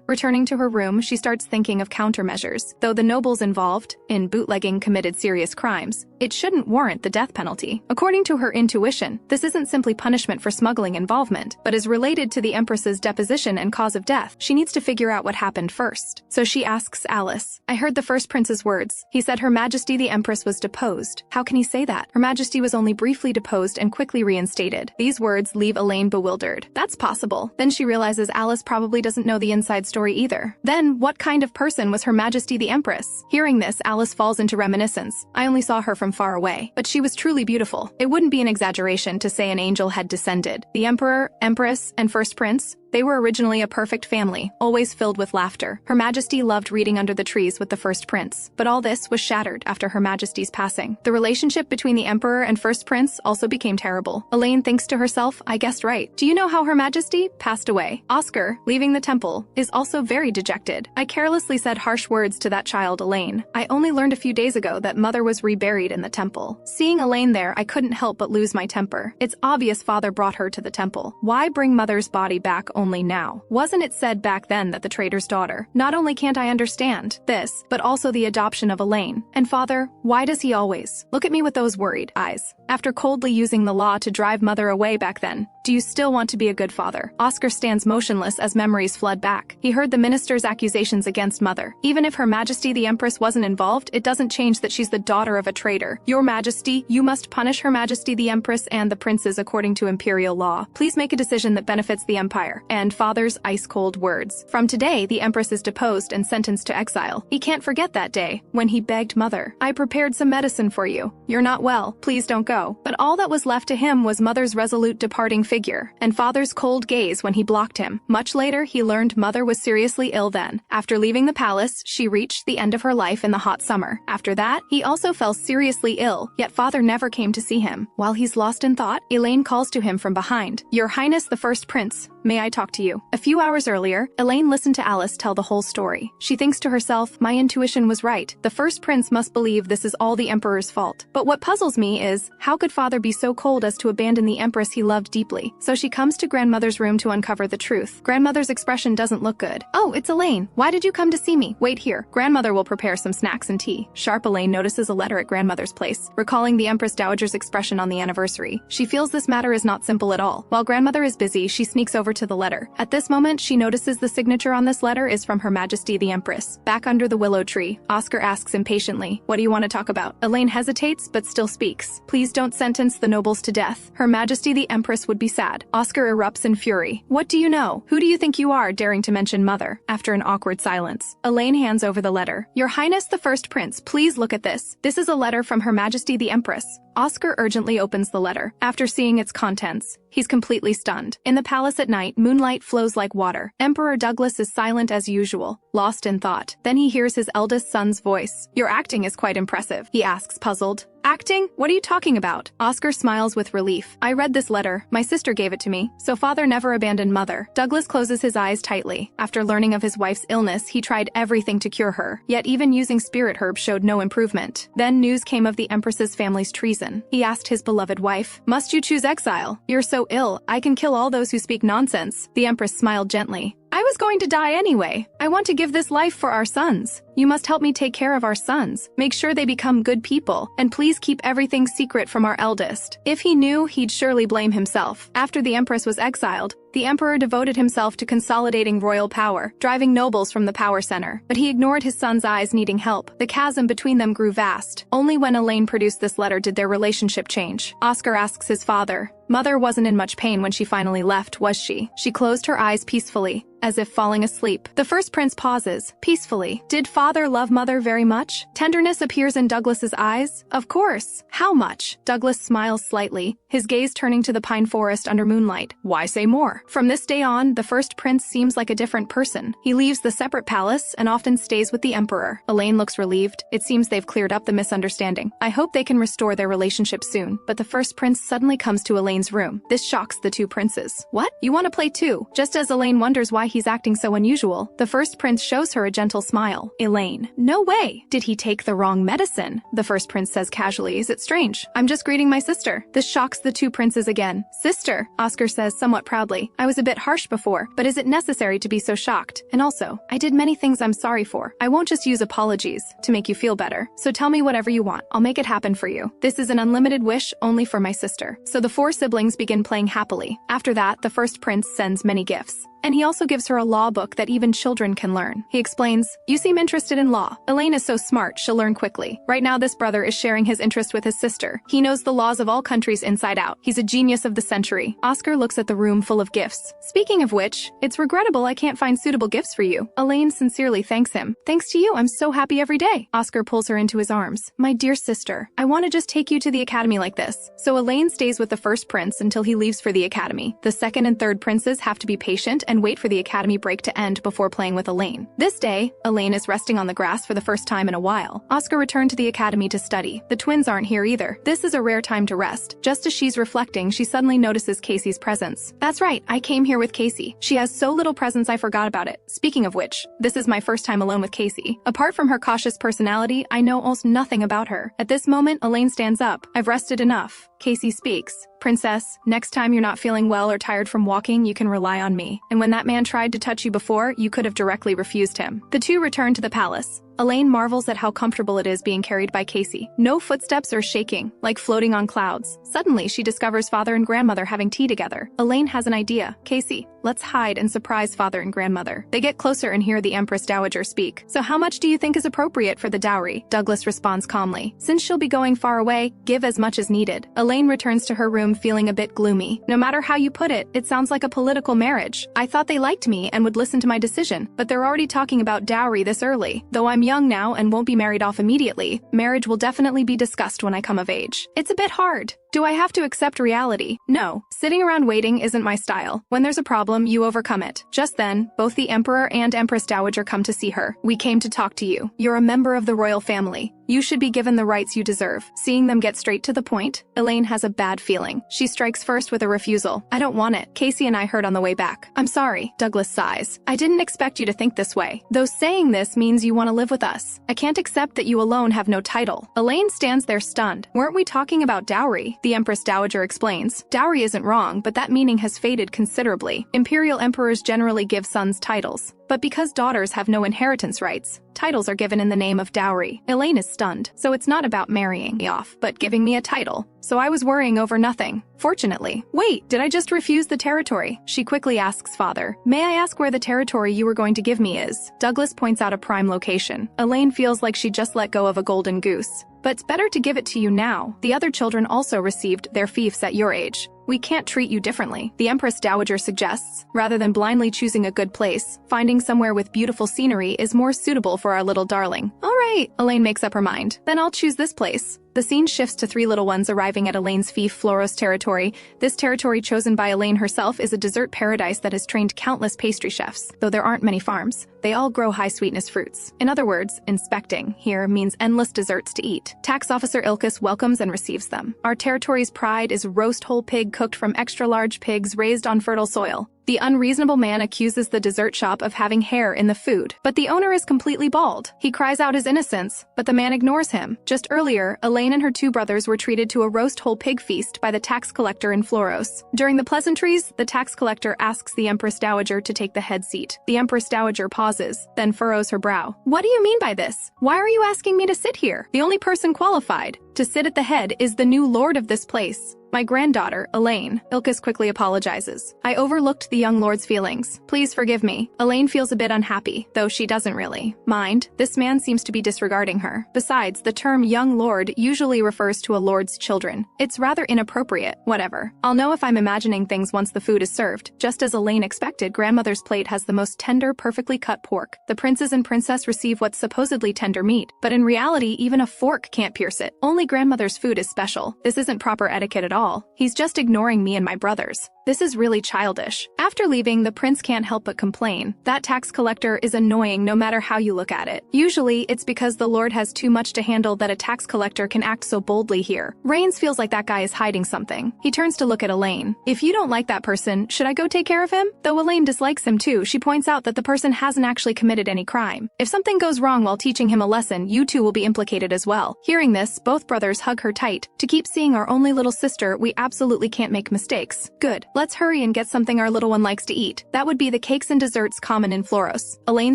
Returning to her room, she starts thinking of countermeasures. Though the nobles involved, in bootlegging, committed serious crimes, it shouldn't warrant the death penalty. According to her intuition, this isn't simply punishment for smuggling involvement, but is related to the Empress's deposition and cause of death. She needs to figure out what happened first. So she asks Alice, I heard the first prince's words. He said Her Majesty the Empress was deposed. How can he say that? Her Majesty was only briefly deposed and quickly reinstated. These words leave Elaine bewildered. That's possible. Then she realizes Alice probably doesn't know the inside story either. Then, what kind of person was Her Majesty the Empress? Hearing this, Alice falls into reminiscence. I only saw her from far away, but she was truly beautiful. It wouldn't be an exaggeration to say an angel had descended. The Emperor, Empress, and First Prince, they were originally a perfect family, always filled with laughter. Her Majesty loved reading under the trees with the first prince, but all this was shattered after Her Majesty's passing. The relationship between the Emperor and First Prince also became terrible. Elaine thinks to herself, I guessed right. Do you know how Her Majesty passed away? Oscar, leaving the temple, is also very dejected. I carelessly said harsh words to that child, Elaine. I only learned a few days ago that Mother was reburied in the temple. Seeing Elaine there, I couldn't help but lose my temper. It's obvious Father brought her to the temple. Why bring Mother's body back only now? Wasn't it said back then that the traitor's daughter? Not only can't I understand this, but also the adoption of Elaine. And Father, why does he always look at me with those worried eyes? After coldly using the law to drive Mother away back then, do you still want to be a good father? Oscar stands motionless as memories flood back. He heard the minister's accusations against Mother. Even if Her Majesty the Empress wasn't involved, it doesn't change that she's the daughter of a traitor. Your Majesty, you must punish Her Majesty the Empress and the princes according to imperial law. Please make a decision that benefits the Empire. And Father's ice-cold words. From today, the Empress is deposed and sentenced to exile. He can't forget that day, when he begged Mother, I prepared some medicine for you. You're not well. Please don't go. But all that was left to him was Mother's resolute departing figure, and Father's cold gaze when he blocked him. Much later, he learned Mother was seriously ill then. After leaving the palace, she reached the end of her life in the hot summer. After that, he also fell seriously ill, yet Father never came to see him. While he's lost in thought, Elaine calls to him from behind. Your Highness the First Prince, may I talk to you? A few hours earlier, Elaine listened to Alice tell the whole story. She thinks to herself, my intuition was right. The first prince must believe this is all the Emperor's fault. But what puzzles me is, how could father be so cold as to abandon the Empress he loved deeply? So she comes to grandmother's room to uncover the truth. Grandmother's expression doesn't look good. Oh, it's Elaine. Why did you come to see me? Wait here. Grandmother will prepare some snacks and tea. Sharp Elaine notices a letter at grandmother's place, recalling the Empress Dowager's expression on the anniversary. She feels this matter is not simple at all. While grandmother is busy, she sneaks over to the letter. At this moment, she notices the signature on this letter is from Her Majesty the Empress. Back under the willow tree, Oscar asks impatiently, what do you want to talk about? Elaine hesitates, but still speaks. Please don't sentence the nobles to death. Her Majesty the Empress would be sad. Oscar erupts in fury. What do you know? Who do you think you are, daring to mention mother? After an awkward silence, Elaine hands over the letter. Your Highness the First Prince, please look at this. This is a letter from Her Majesty the Empress. Oscar urgently opens the letter. After seeing its contents, he's completely stunned. In the palace at night, moonlight flows like water. Emperor Douglas is silent as usual, lost in thought. Then he hears his eldest son's voice. Your acting is quite impressive, he asks, puzzled. Acting? What are you talking about? Oscar smiles with relief. I read this letter. My sister gave it to me. So father never abandoned mother. Douglas closes his eyes tightly. After learning of his wife's illness, he tried everything to cure her. Yet even using spirit herbs showed no improvement. Then news came of the Empress's family's treason. He asked his beloved wife, must you choose exile? You're so ill, I can kill all those who speak nonsense. The Empress smiled gently. I was going to die anyway. I want to give this life for our sons. You must help me take care of our sons. Make sure they become good people. And please keep everything secret from our eldest. If he knew, he'd surely blame himself. After the Empress was exiled, the Emperor devoted himself to consolidating royal power, driving nobles from the power center. But he ignored his son's eyes needing help. The chasm between them grew vast. Only when Elaine produced this letter did their relationship change. Oscar asks his father, Mother wasn't in much pain when she finally left, was she? She closed her eyes peacefully, as if falling asleep. The first prince pauses, peacefully. Did father love mother very much? Tenderness appears in Douglas's eyes. Of course. How much? Douglas smiles slightly, his gaze turning to the pine forest under moonlight. Why say more? From this day on, the first prince seems like a different person. He leaves the separate palace and often stays with the emperor. Elaine looks relieved. It seems they've cleared up the misunderstanding. I hope they can restore their relationship soon. But the first prince suddenly comes to Elaine's room. This shocks the two princes. What? You want to play too? Just as Elaine wonders why he's acting so unusual, the first prince shows her a gentle smile. Elaine. No way! Did he take the wrong medicine? The first prince says casually. Is it strange? I'm just greeting my sister. This shocks the two princes again. Sister, Oscar says somewhat proudly. I was a bit harsh before, but is it necessary to be so shocked? And also, I did many things I'm sorry for. I won't just use apologies to make you feel better. So tell me whatever you want. I'll make it happen for you. This is an unlimited wish only for my sister. So the four siblings begin playing happily. After that, the first prince sends many gifts. And he also gives her a law book that even children can learn. He explains, you seem interested in law. Elaine is so smart, she'll learn quickly. Right now, this brother is sharing his interest with his sister. He knows the laws of all countries inside out. He's a genius of the century. Oscar looks at the room full of gifts. Speaking of which, it's regrettable I can't find suitable gifts for you. Elaine sincerely thanks him. Thanks to you, I'm so happy every day. Oscar pulls her into his arms. My dear sister, I want to just take you to the academy like this. So Elaine stays with the first prince until he leaves for the academy. The second and third princes have to be patient and wait for the academy break to end before playing with Elaine. This day, Elaine is resting on the grass for the first time in a while. Oscar returned to the academy to study. The twins aren't here either. This is a rare time to rest. Just as she's reflecting, she suddenly notices Casey's presence. That's right, I came here with Casey. She has so little presence I forgot about it. Speaking of which, this is my first time alone with Casey. Apart from her cautious personality, I know almost nothing about her. At this moment, Elaine stands up. I've rested enough. Casey speaks. Princess, next time you're not feeling well or tired from walking, you can rely on me. And when that man tried to touch you before, you could have directly refused him. The two return to the palace. Elaine marvels at how comfortable it is being carried by Casey. No footsteps or shaking, like floating on clouds. Suddenly, she discovers father and grandmother having tea together. Elaine has an idea. Casey, let's hide and surprise father and grandmother. They get closer and hear the Empress Dowager speak. So how much do you think is appropriate for the dowry? Douglas responds calmly. Since she'll be going far away, give as much as needed. Elaine returns to her room feeling a bit gloomy. No matter how you put it, it sounds like a political marriage. I thought they liked me and would listen to my decision, but they're already talking about dowry this early. Though I'm young now and won't be married off immediately, marriage will definitely be discussed when I come of age. It's a bit hard. Do I have to accept reality? No. Sitting around waiting isn't my style. When there's a problem, you overcome it. Just then, both the Emperor and Empress Dowager come to see her. We came to talk to you. You're a member of the royal family. You should be given the rights you deserve. Seeing them get straight to the point, Elaine has a bad feeling. She strikes first with a refusal. I don't want it. Casey and I heard on the way back. I'm sorry. Douglas sighs. I didn't expect you to think this way. Though saying this means you want to live with us. I can't accept that you alone have no title. Elaine stands there stunned. Weren't we talking about dowry? The Empress Dowager explains. Dowry isn't wrong, but that meaning has faded considerably. Imperial emperors generally give sons titles. But because daughters have no inheritance rights, titles are given in the name of dowry. Elaine is stunned. So it's not about marrying me off, but giving me a title. So I was worrying over nothing. Fortunately. Wait, did I just refuse the territory? She quickly asks father. May I ask where the territory you were going to give me is? Douglas points out a prime location. Elaine feels like she just let go of a golden goose. But it's better to give it to you now. The other children also received their fiefs at your age. We can't treat you differently, the Empress Dowager suggests. Rather than blindly choosing a good place, finding somewhere with beautiful scenery is more suitable for our little darling. All right, Elaine makes up her mind. Then I'll choose this place. The scene shifts to three little ones arriving at Elaine's fief Floros territory. This territory chosen by Elaine herself is a dessert paradise that has trained countless pastry chefs. Though there aren't many farms, they all grow high-sweetness fruits. In other words, inspecting here means endless desserts to eat. Tax Officer Ilkus welcomes and receives them. Our territory's pride is roast whole pig cooked from extra-large pigs raised on fertile soil. The unreasonable man accuses the dessert shop of having hair in the food, but the owner is completely bald. He cries out his innocence, but the man ignores him. Just earlier, Elaine and her two brothers were treated to a roast whole pig feast by the tax collector in Floros. During the pleasantries, the tax collector asks the Empress Dowager to take the head seat. The Empress Dowager pauses, then furrows her brow. What do you mean by this? Why are you asking me to sit here? The only person qualified to sit at the head is the new lord of this place. My granddaughter, Elaine. Ilkus quickly apologizes. I overlooked the young lord's feelings. Please forgive me. Elaine feels a bit unhappy, though she doesn't really mind. This man seems to be disregarding her. Besides, the term young lord usually refers to a lord's children. It's rather inappropriate. Whatever. I'll know if I'm imagining things once the food is served. Just as Elaine expected, grandmother's plate has the most tender, perfectly cut pork. The princes and princess receive what's supposedly tender meat, but in reality, even a fork can't pierce it. Only grandmother's food is special. This isn't proper etiquette at all. He's just ignoring me and my brothers. This is really childish. After leaving, the prince can't help but complain. That tax collector is annoying no matter how you look at it. Usually, it's because the lord has too much to handle that a tax collector can act so boldly here. Rains feels like that guy is hiding something. He turns to look at Elaine. If you don't like that person, should I go take care of him? Though Elaine dislikes him too, she points out that the person hasn't actually committed any crime. If something goes wrong while teaching him a lesson, you two will be implicated as well. Hearing this, both brothers hug her tight. To keep seeing our only little sister, we absolutely can't make mistakes. Good. Let's hurry and get something our little one likes to eat. That would be the cakes and desserts common in Floros. Elaine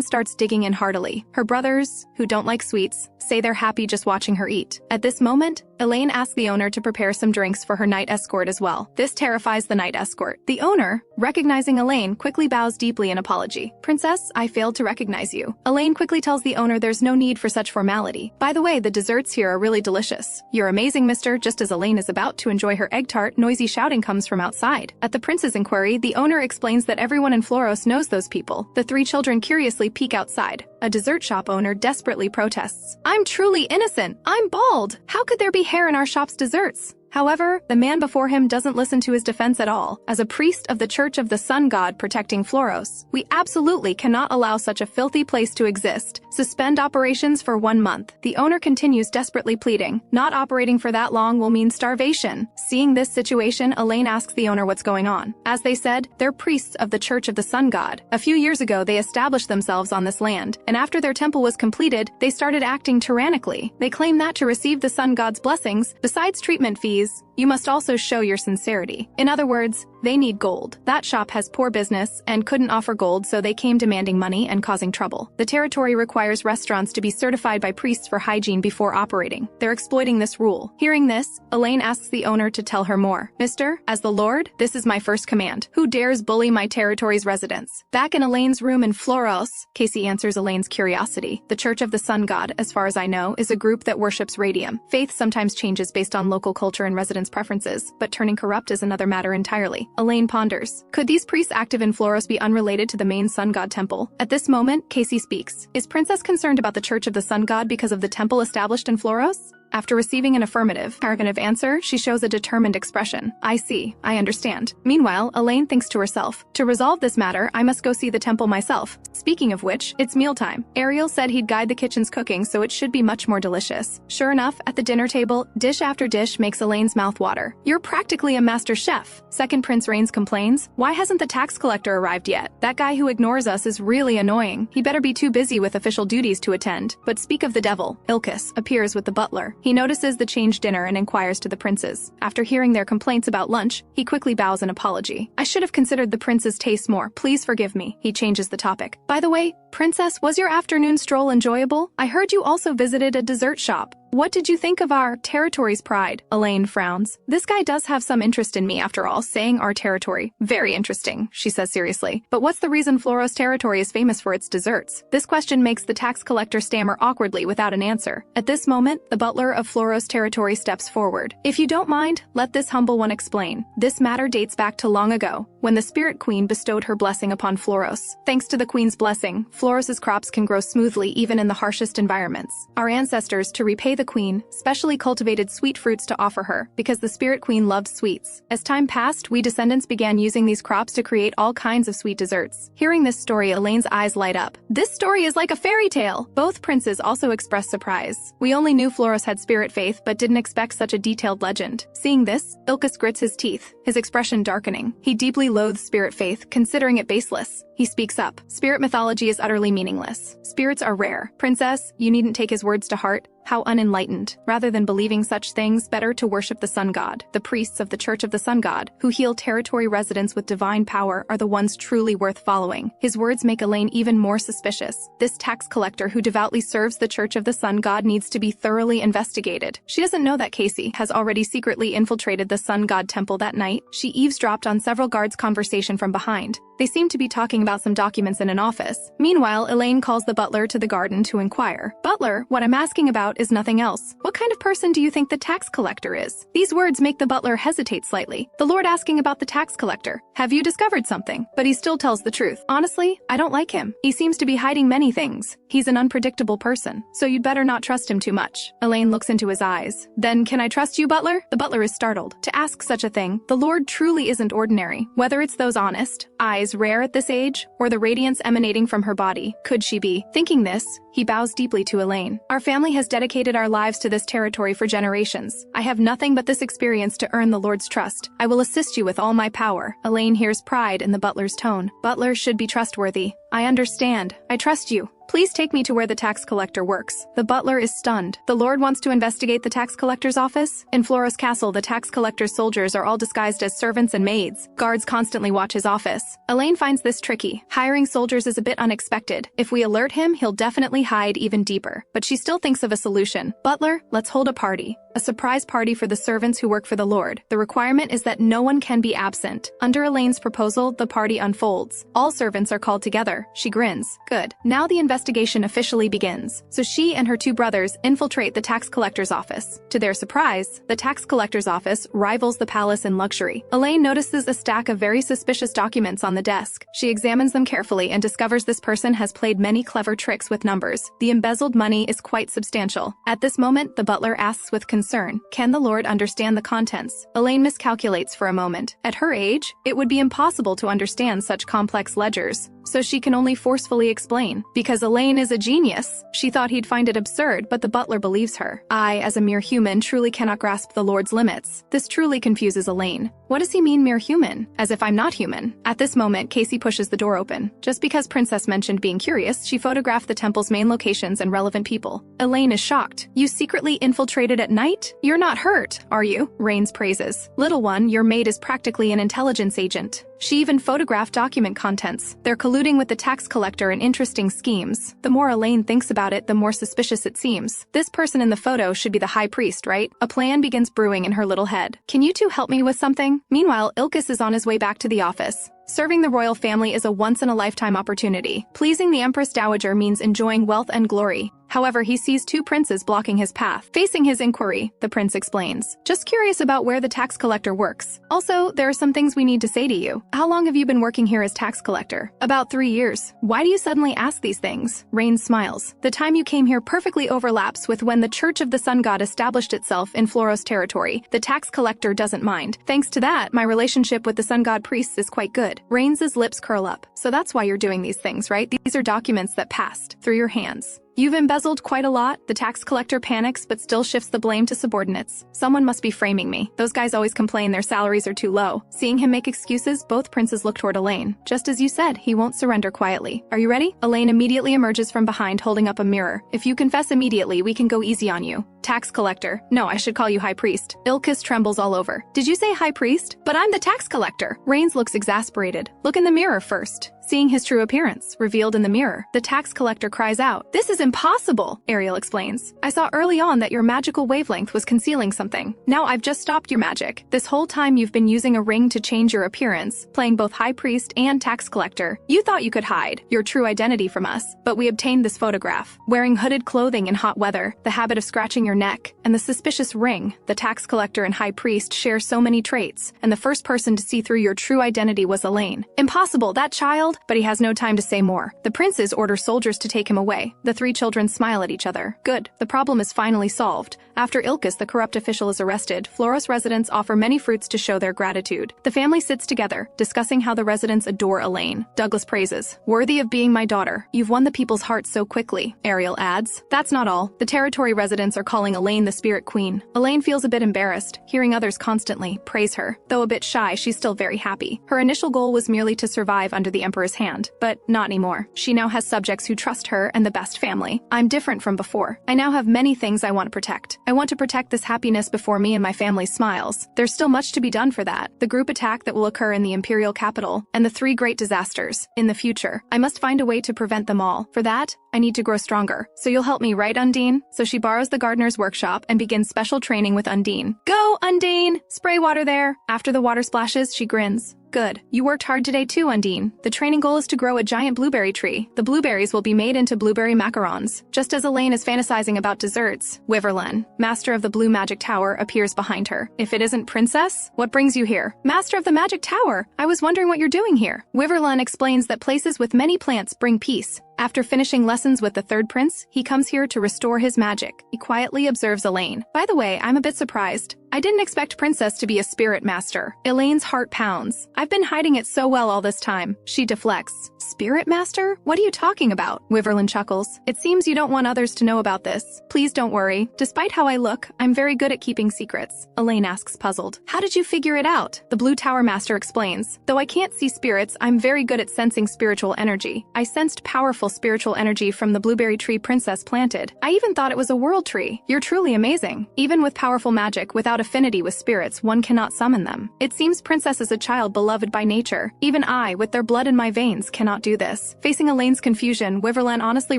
starts digging in heartily. Her brothers, who don't like sweets, say they're happy just watching her eat. At this moment, Elaine asks the owner to prepare some drinks for her night escort as well. This terrifies the night escort. The owner, recognizing Elaine, quickly bows deeply in apology. Princess, I failed to recognize you. Elaine quickly tells the owner there's no need for such formality. By the way, the desserts here are really delicious. You're amazing, mister. Just as Elaine is about to enjoy her egg tart, noisy shouting comes from outside. At the prince's inquiry, the owner explains that everyone in Floros knows those people. The three children curiously peek outside. A dessert shop owner desperately protests. I'm truly innocent. I'm bald. How could there be hair in our shop's desserts? However, the man before him doesn't listen to his defense at all. As a priest of the Church of the Sun God protecting Floros, we absolutely cannot allow such a filthy place to exist. Suspend operations for 1 month. The owner continues desperately pleading. Not operating for that long will mean starvation. Seeing this situation, Elaine asks the owner what's going on. As they said, they're priests of the Church of the Sun God. A few years ago, they established themselves on this land, and after their temple was completed, they started acting tyrannically. They claim that to receive the Sun God's blessings, besides treatment fees, you must also show your sincerity. In other words, they need gold. That shop has poor business and couldn't offer gold, so they came demanding money and causing trouble. The territory requires restaurants to be certified by priests for hygiene before operating. They're exploiting this rule. Hearing this, Elaine asks the owner to tell her more. Mister, as the Lord, this is my first command. Who dares bully my territory's residents? Back in Elaine's room in Floros, Casey answers Elaine's curiosity. The Church of the Sun God, as far as I know, is a group that worships radium. Faith sometimes changes based on local culture and residents' preferences, but turning corrupt is another matter entirely. Elaine ponders. Could these priests active in Floros be unrelated to the main Sun God temple? At this moment, Casey speaks. Is Princess concerned about the Church of the Sun God because of the temple established in Floros? After receiving an affirmative answer, she shows a determined expression. I see. I understand. Meanwhile, Elaine thinks to herself, to resolve this matter, I must go see the temple myself. Speaking of which, it's mealtime. Ariel said he'd guide the kitchen's cooking, so it should be much more delicious. Sure enough, at the dinner table, dish after dish makes Elaine's mouth water. You're practically a master chef. Second Prince Rains complains, why hasn't the tax collector arrived yet? That guy who ignores us is really annoying. He better be too busy with official duties to attend. But speak of the devil, Ilkis appears with the butler. He notices the changed dinner and inquires to the princes. After hearing their complaints about lunch, he quickly bows an apology. I should have considered the prince's taste more. Please forgive me. He changes the topic. By the way, Princess, was your afternoon stroll enjoyable? I heard you also visited a dessert shop. What did you think of our territory's pride? Elaine frowns. This guy does have some interest in me after all, saying our territory. Very interesting, she says seriously. But what's the reason Floros territory is famous for its desserts? This question makes the tax collector stammer awkwardly without an answer. At this moment, the butler of Floros territory steps forward. If you don't mind, let this humble one explain. This matter dates back to long ago, when the Spirit Queen bestowed her blessing upon Floros. Thanks to the Queen's blessing, Floros's crops can grow smoothly even in the harshest environments. Our ancestors, to repay the Queen, specially cultivated sweet fruits to offer her, because the Spirit Queen loved sweets. As time passed, we descendants began using these crops to create all kinds of sweet desserts. Hearing this story, Elaine's eyes light up. This story is like a fairy tale! Both princes also expressed surprise. We only knew Floros had spirit faith, but didn't expect such a detailed legend. Seeing this, Ilkis grits his teeth, his expression darkening. He deeply loathes spirit faith, considering it baseless. He speaks up. Spirit mythology is utterly meaningless. Spirits are rare. Princess, you needn't take his words to heart. How unenlightened. Rather than believing such things, better to worship the Sun God. The priests of the Church of the Sun God, who heal territory residents with divine power, are the ones truly worth following. His words make Elaine even more suspicious. This tax collector who devoutly serves the Church of the Sun God needs to be thoroughly investigated. She doesn't know that Casey has already secretly infiltrated the Sun God temple that night. She eavesdropped on several guards' conversation from behind. They seem to be talking about some documents in an office. Meanwhile, Elaine calls the butler to the garden to inquire. Butler, what I'm asking about is nothing else. What kind of person do you think the tax collector is? These words make the butler hesitate slightly. The lord asking about the tax collector. Have you discovered something? But he still tells the truth. Honestly, I don't like him. He seems to be hiding many things. He's an unpredictable person, so you'd better not trust him too much. Elaine looks into his eyes. Then can I trust you, butler? The butler is startled. To ask such a thing, the lord truly isn't ordinary. Whether it's those honest eyes rare at this age, or the radiance emanating from her body, could she be? Thinking this, he bows deeply to Elaine. Our family has dedicated our lives to this territory for generations. I have nothing but this experience to earn the Lord's trust. I will assist you with all my power. Elaine hears pride in the butler's tone. Butler should be trustworthy. I understand. I trust you. Please take me to where the tax collector works. The butler is stunned. The lord wants to investigate the tax collector's office? In Floros Castle, the tax collector's soldiers are all disguised as servants and maids. Guards constantly watch his office. Elaine finds this tricky. Hiring soldiers is a bit unexpected. If we alert him, he'll definitely hide even deeper. But she still thinks of a solution. Butler, let's hold a party. A surprise party for the servants who work for the Lord. The requirement is that no one can be absent. Under Elaine's proposal, the party unfolds. All servants are called together. She grins. Good. Now the investigation officially begins. So she and her two brothers infiltrate the tax collector's office. To their surprise, the tax collector's office rivals the palace in luxury. Elaine notices a stack of very suspicious documents on the desk. She examines them carefully and discovers this person has played many clever tricks with numbers. The embezzled money is quite substantial. At this moment, the butler asks with concern, can the lord understand the contents? Elaine miscalculates for a moment. At her age, it would be impossible to understand such complex ledgers. So she can only forcefully explain. Because Elaine is a genius, she thought he'd find it absurd, but the butler believes her. I, as a mere human, truly cannot grasp the Lord's limits. This truly confuses Elaine. What does he mean, mere human? As if I'm not human. At this moment, Casey pushes the door open. Just because Princess mentioned being curious, she photographed the temple's main locations and relevant people. Elaine is shocked. You secretly infiltrated at night? You're not hurt, are you? Rains praises. Little one, your maid is practically an intelligence agent. She even photographed document contents. They're colluding with the tax collector in interesting schemes. The more Elaine thinks about it, the more suspicious it seems. This person in the photo should be the high priest, right? A plan begins brewing in her little head. Can you two help me with something? Meanwhile, Ilkis is on his way back to the office. Serving the royal family is a once-in-a-lifetime opportunity. Pleasing the Empress Dowager means enjoying wealth and glory. However, he sees two princes blocking his path. Facing his inquiry, the prince explains, "Just curious about where the tax collector works. Also, there are some things we need to say to you. How long have you been working here as tax collector?" "About 3 years." "Why do you suddenly ask these things?" Rain smiles. "The time you came here perfectly overlaps with when the Church of the Sun God established itself in Floros territory. The tax collector doesn't mind. Thanks to that, my relationship with the Sun God priests is quite good." Rains's lips curl up. "So that's why you're doing these things, right? These are documents that passed through your hands." "You've embezzled quite a lot." The tax collector panics but still shifts the blame to subordinates. "Someone must be framing me. Those guys always complain their salaries are too low." Seeing him make excuses, both princes look toward Elaine. "Just as you said, he won't surrender quietly. Are you ready?" Elaine immediately emerges from behind holding up a mirror. "If you confess immediately, we can go easy on you." "Tax collector. No, I should call you high priest." Ilkis trembles all over. "Did you say high priest? But I'm the tax collector." Rains looks exasperated. "Look in the mirror first." Seeing his true appearance, revealed in the mirror, the tax collector cries out, "This is impossible!" Ariel explains, "I saw early on that your magical wavelength was concealing something. Now I've just stopped your magic. This whole time you've been using a ring to change your appearance, playing both high priest and tax collector. You thought you could hide your true identity from us, but we obtained this photograph. Wearing hooded clothing in hot weather, the habit of scratching your neck, and the suspicious ring. The tax collector and high priest share so many traits, and the first person to see through your true identity was Elaine." "Impossible, that child!" But he has no time to say more. The princes order soldiers to take him away. The three children smile at each other. Good. The problem is finally solved. After Ilkis, the corrupt official, is arrested, Floros residents offer many fruits to show their gratitude. The family sits together, discussing how the residents adore Elaine. Douglas praises, "Worthy of being my daughter. You've won the people's hearts so quickly." Ariel adds, "That's not all. The territory residents are calling Elaine the Spirit Queen." Elaine feels a bit embarrassed, hearing others constantly praise her. Though a bit shy, she's still very happy. Her initial goal was merely to survive under the Emperor's hand. But not anymore. She now has subjects who trust her and the best family. "I'm different from before. I now have many things I want to protect. I want to protect this happiness before me and my family smiles. There's still much to be done for that. The group attack that will occur in the imperial capital, and the 3 great disasters in the future. I must find a way to prevent them all. For that, I need to grow stronger. So you'll help me, right, Undine?" So she borrows the gardener's workshop and begins special training with Undine. "Go, Undine! Spray water there." After the water splashes, she grins. "Good. You worked hard today too, Undine. The training goal is to grow a giant blueberry tree. The blueberries will be made into blueberry macarons." Just as Elaine is fantasizing about desserts, Wyverlyn, master of the Blue Magic Tower, appears behind her. "If it isn't Princess, what brings you here?" "Master of the Magic Tower, I was wondering what you're doing here." Wyverlyn explains that places with many plants bring peace. After finishing lessons with the third prince, he comes here to restore his magic. He quietly observes Elaine. "By the way, I'm a bit surprised. I didn't expect Princess to be a spirit master." Elaine's heart pounds. "I've been hiding it so well all this time." She deflects. "Spirit master? What are you talking about?" Wyverlyn chuckles. "It seems you don't want others to know about this. Please don't worry. Despite how I look, I'm very good at keeping secrets." Elaine asks, puzzled. "How did you figure it out?" The Blue Tower Master explains. "Though I can't see spirits, I'm very good at sensing spiritual energy. I sensed powerful spiritual energy from the blueberry tree Princess planted. I even thought it was a world tree. You're truly amazing. Even with powerful magic, without affinity with spirits, one cannot summon them. It seems Princess is a child beloved by nature. Even I, with their blood in my veins, cannot do this." Facing Elaine's confusion, Wyverlyn honestly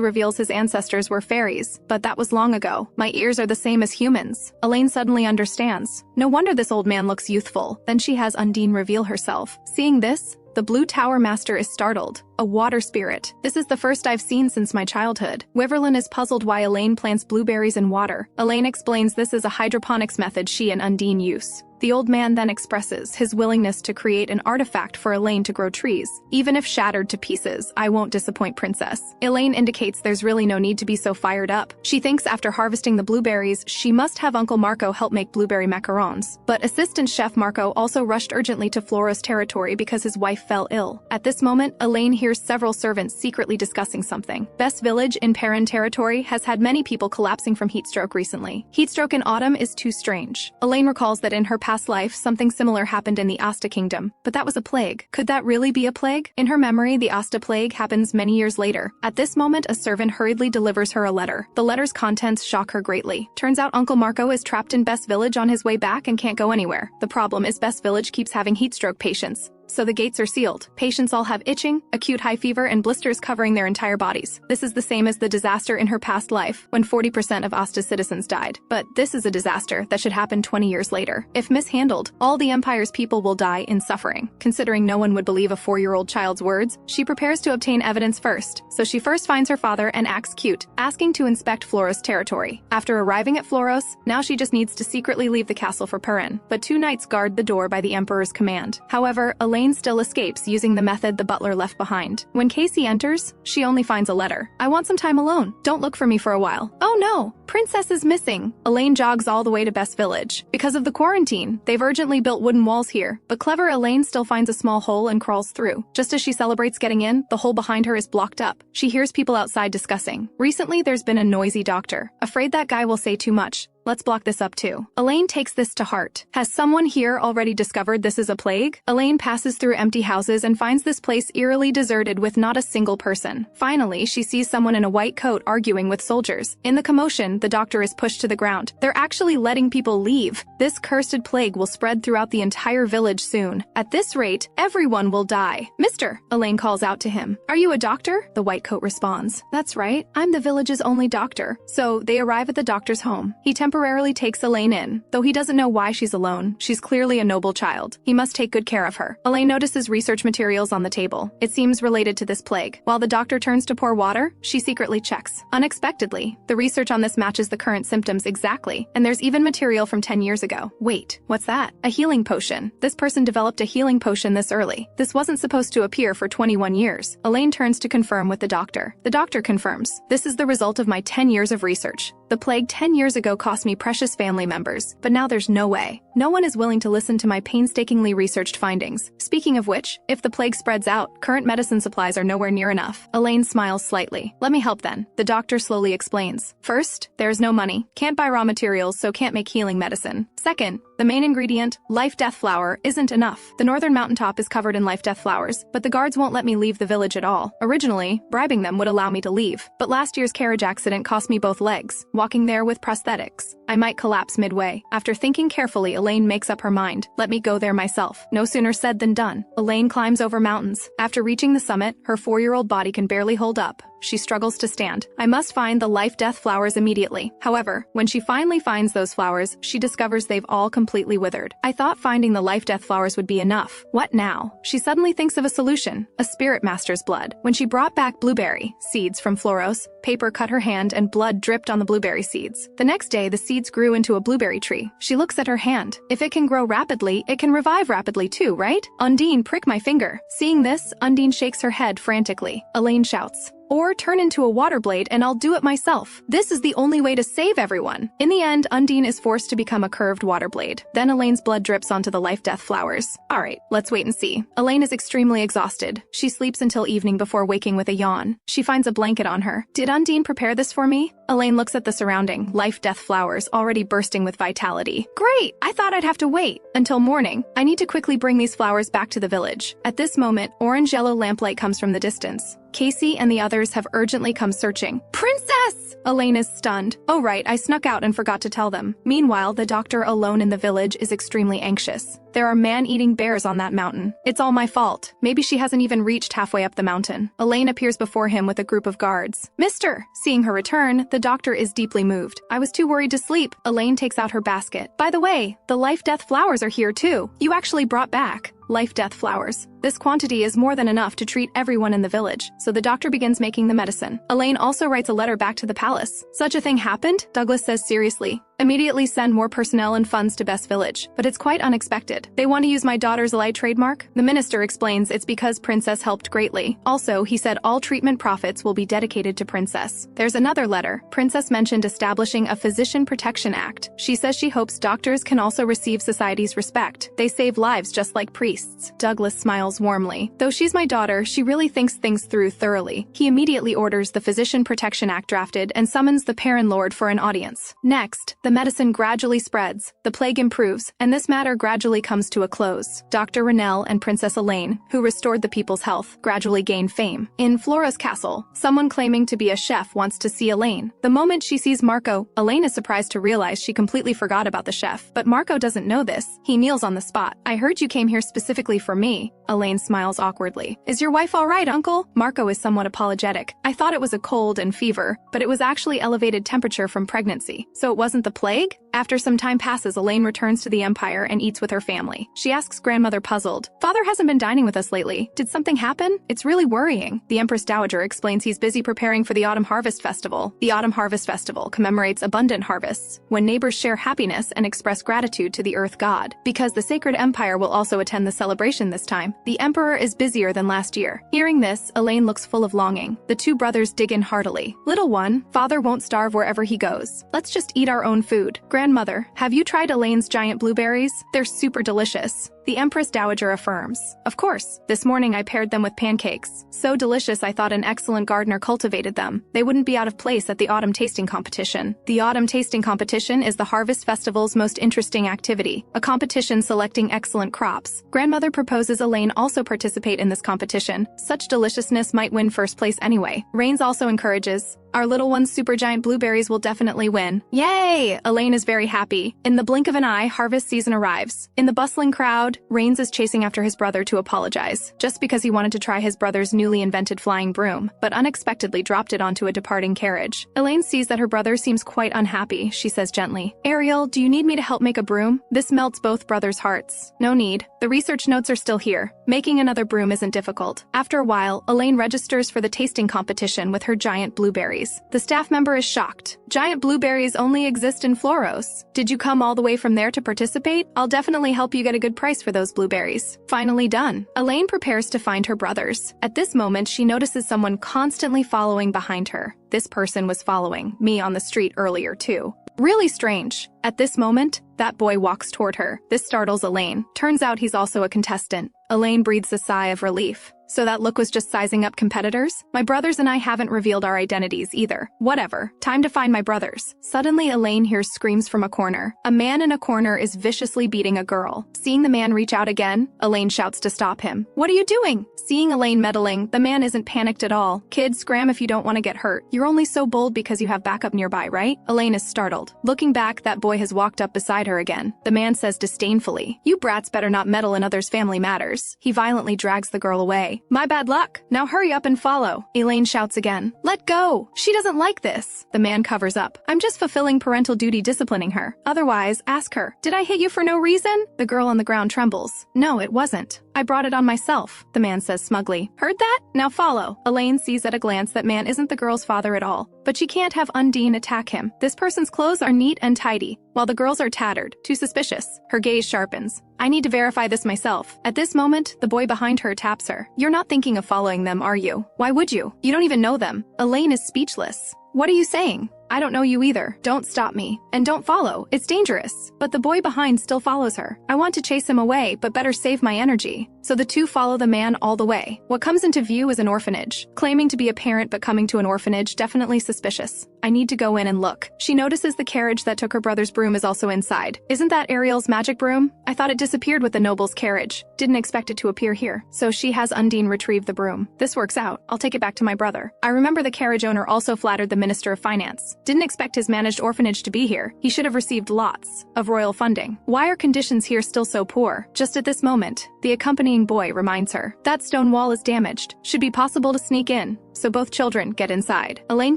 reveals his ancestors were fairies. "But that was long ago. My ears are the same as humans." Elaine suddenly understands. No wonder this old man looks youthful. Then she has Undine reveal herself. Seeing this, the Blue Tower Master is startled. "A water spirit. This is the first I've seen since my childhood." Wyverlyn is puzzled why Elaine plants blueberries in water. Elaine explains this is a hydroponics method she and Undine use. The old man then expresses his willingness to create an artifact for Elaine to grow trees. "Even if shattered to pieces, I won't disappoint Princess." Elaine indicates there's really no need to be so fired up. She thinks after harvesting the blueberries, she must have Uncle Marco help make blueberry macarons. But assistant chef Marco also rushed urgently to Floros territory because his wife fell ill. At this moment, Elaine hears several servants secretly discussing something. Best village in Perrin territory has had many people collapsing from heatstroke recently. Heatstroke in autumn is too strange. Elaine recalls that in her past life, something similar happened in the Yasta Kingdom, but that was a plague. Could that really be a plague? In her memory, the Yasta plague happens many years later. At this moment, a servant hurriedly delivers her a letter. The letter's contents shock her greatly. Turns out Uncle Marco is trapped in Best Village on his way back and can't go anywhere. The problem is Best Village keeps having heatstroke patients. so the gates are sealed. Patients all have itching, acute high fever, and blisters covering their entire bodies. This is the same as the disaster in her past life, when 40% of Yasta's citizens died. But this is a disaster that should happen 20 years later. If mishandled, all the Empire's people will die in suffering. Considering no one would believe a 4-year-old child's words, she prepares to obtain evidence first. So she first finds her father and acts cute, asking to inspect Floros' territory. After arriving at Floros, now she just needs to secretly leave the castle for Perrin. But 2 knights guard the door by the Emperor's command. However, Elaine still escapes using the method the butler left behind. When Casey enters, she only finds a letter. "I want some time alone. Don't look for me for a while." "Oh no! Princess is missing." Elaine jogs all the way to Best Village. Because of the quarantine, they've urgently built wooden walls here, but clever Elaine still finds a small hole and crawls through. Just as she celebrates getting in, the hole behind her is blocked up. She hears people outside discussing. Recently, there's been a noisy doctor. Afraid that guy will say too much. Let's block this up too. Elaine takes this to heart. Has someone here already discovered this is a plague? Elaine passes through empty houses and finds this place eerily deserted with not a single person. Finally, she sees someone in a white coat arguing with soldiers. In the commotion, the doctor is pushed to the ground. They're actually letting people leave. This cursed plague will spread throughout the entire village soon. At this rate, everyone will die. "Mister," Elaine calls out to him. "Are you a doctor?" The white coat responds. "That's right. I'm the village's only doctor." So they arrive at the doctor's home. He temporarily takes Elaine in, though he doesn't know why she's alone. She's clearly a noble child. He must take good care of her. Elaine notices research materials on the table. It seems related to this plague. While the doctor turns to pour water, she secretly checks. Unexpectedly, the research on this matches the current symptoms exactly, and there's even material from 10 years ago. Wait, what's that? A healing potion. This person developed a healing potion this early. This wasn't supposed to appear for 21 years. Elaine turns to confirm with the doctor. The doctor confirms. This is the result of my 10 years of research. The plague 10 years ago cost me precious family members, but now there's no way. No one is willing to listen to my painstakingly researched findings. Speaking of which, if the plague spreads out, current medicine supplies are nowhere near enough. Elaine smiles slightly. "Let me help then," the doctor slowly explains. "First, there's no money. Can't buy raw materials, so can't make healing medicine. Second, the main ingredient, life-death flower, isn't enough. The northern mountaintop is covered in life-death flowers, but the guards won't let me leave the village at all. Originally, bribing them would allow me to leave, but last year's carriage accident cost me both legs, walking there with prosthetics. I might collapse midway. After thinking carefully, Elaine makes up her mind. Let me go there myself. No sooner said than done. Elaine climbs over mountains. After reaching the summit, her 4-year-old body can barely hold up. She struggles to stand. I must find the life-death flowers immediately. However, when she finally finds those flowers, she discovers they've all completely withered. I thought finding the life-death flowers would be enough. What now? She suddenly thinks of a solution, a spirit master's blood. When she brought back blueberry seeds from Floros, paper cut her hand and blood dripped on the blueberry seeds. The next day, the seeds grew into a blueberry tree. She looks at her hand. If it can grow rapidly, it can revive rapidly too, right? Undine, prick my finger. Seeing this, Undine shakes her head frantically. Elaine shouts, "Or turn into a water blade and I'll do it myself. This is the only way to save everyone." In the end, Undine is forced to become a curved water blade. Then Elaine's blood drips onto the life-death flowers. Alright, let's wait and see. Elaine is extremely exhausted. She sleeps until evening before waking with a yawn. She finds a blanket on her. Did Undine prepare this for me? Elaine looks at the surrounding, life-death flowers already bursting with vitality. Great! I thought I'd have to wait until morning. I need to quickly bring these flowers back to the village. At this moment, orange-yellow lamplight comes from the distance. Casey and the others have urgently come searching. Princess! Elaine is stunned. Oh right, I snuck out and forgot to tell them. Meanwhile, the doctor alone in the village is extremely anxious. There are man-eating bears on that mountain. It's all my fault. Maybe she hasn't even reached halfway up the mountain. Elaine appears before him with a group of guards. Mister! Seeing her return, the doctor is deeply moved. I was too worried to sleep. Elaine takes out her basket. By the way, the life-death flowers are here too. You actually brought back life-death flowers. This quantity is more than enough to treat everyone in the village, so the doctor begins making the medicine. Elaine also writes a letter back to the palace. Such a thing happened? Douglas says seriously. Immediately send more personnel and funds to Best Village, but it's quite unexpected. They want to use my daughter's Elaine trademark? The minister explains it's because Princess helped greatly. Also, he said all treatment profits will be dedicated to Princess. There's another letter. Princess mentioned establishing a Physician Protection Act. She says she hopes doctors can also receive society's respect. They save lives just like priests. Douglas smiles warmly. Though she's my daughter, she really thinks things through thoroughly. He immediately orders the Physician Protection Act drafted and summons the Perrin Lord for an audience. Next, the medicine gradually spreads, the plague improves, and this matter gradually comes to a close. Dr. Rennell and Princess Elaine, who restored the people's health, gradually gain fame. In Flora's castle, someone claiming to be a chef wants to see Elaine. The moment she sees Marco, Elaine is surprised to realize she completely forgot about the chef. But Marco doesn't know this. He kneels on the spot. I heard you came here specifically for me. Elaine Elaine smiles awkwardly. Is your wife all right, Uncle? Marco is somewhat apologetic. I thought it was a cold and fever, but it was actually elevated temperature from pregnancy. So it wasn't the plague? After some time passes, Elaine returns to the Empire and eats with her family. She asks grandmother puzzled, Father hasn't been dining with us lately. Did something happen? It's really worrying. The Empress Dowager explains he's busy preparing for the Autumn Harvest Festival. The Autumn Harvest Festival commemorates abundant harvests, when neighbors share happiness and express gratitude to the Earth God. Because the Sacred Empire will also attend the celebration this time, the Emperor is busier than last year. Hearing this, Elaine looks full of longing. The two brothers dig in heartily. Little one, Father won't starve wherever he goes. Let's just eat our own food. Grandmother, have you tried Elaine's giant blueberries? They're super delicious. The Empress Dowager affirms. Of course. This morning I paired them with pancakes. So delicious I thought an excellent gardener cultivated them. They wouldn't be out of place at the Autumn Tasting Competition. The Autumn Tasting Competition is the Harvest Festival's most interesting activity, a competition selecting excellent crops. Grandmother proposes Elaine also participate in this competition. Such deliciousness might win first place anyway. Rains also encourages, our little one's supergiant blueberries will definitely win. Yay! Elaine is very happy. In the blink of an eye, harvest season arrives. In the bustling crowd, Rains is chasing after his brother to apologize, just because he wanted to try his brother's newly invented flying broom, but unexpectedly dropped it onto a departing carriage. Elaine sees that her brother seems quite unhappy. She says gently, Ariel, do you need me to help make a broom? This melts both brothers' hearts. No need. The research notes are still here. Making another broom isn't difficult. After a while, Elaine registers for the tasting competition with her giant blueberries. The staff member is shocked. Giant blueberries only exist in Floros. Did you come all the way from there to participate? I'll definitely help you get a good price for those blueberries. Finally done. Elaine prepares to find her brothers. At this moment, she notices someone constantly following behind her. This person was following me on the street earlier too. Really strange. At this moment, that boy walks toward her. This startles Elaine. Turns out he's also a contestant. Elaine breathes a sigh of relief. So that look was just sizing up competitors? My brothers and I haven't revealed our identities either. Whatever. Time to find my brothers. Suddenly, Elaine hears screams from a corner. A man in a corner is viciously beating a girl. Seeing the man reach out again, Elaine shouts to stop him. What are you doing? Seeing Elaine meddling, the man isn't panicked at all. Kid, scram if you don't want to get hurt. You're only so bold because you have backup nearby, right? Elaine is startled. Looking back, that boy has walked up beside her again. The man says disdainfully, You brats better not meddle in others' family matters. He violently drags the girl away. My bad luck. Now hurry up and follow. Elaine shouts again. Let go. She doesn't like this. The man covers up. I'm just fulfilling parental duty disciplining her. Otherwise, ask her. Did I hit you for no reason? The girl on the ground trembles. No, it wasn't. I brought it on myself, the man says smugly. Heard that? Now follow. Elaine sees at a glance that man isn't the girl's father at all, but she can't have Undine attack him. This person's clothes are neat and tidy, while the girls are tattered. Too suspicious. Her gaze sharpens. I need to verify this myself. At this moment, the boy behind her taps her. You're not thinking of following them, are you? Why would you? You don't even know them. Elaine is speechless. What are you saying? I don't know you either. Don't stop me. And don't follow. It's dangerous. But the boy behind still follows her. I want to chase him away, but better save my energy. So the two follow the man all the way. What comes into view is an orphanage. Claiming to be a parent but coming to an orphanage, definitely suspicious. I need to go in and look. She notices the carriage that took her brother's broom is also inside. Isn't that Ariel's magic broom? I thought it disappeared with the noble's carriage. Didn't expect it to appear here. So she has Undine retrieve the broom. This works out. I'll take it back to my brother. I remember the carriage owner also flattered the Minister of Finance. Didn't expect his managed orphanage to be here. He should have received lots of royal funding. Why are conditions here still so poor? Just at this moment, the accompanying boy reminds her. That stone wall is damaged. Should be possible to sneak in. So both children get inside. Elaine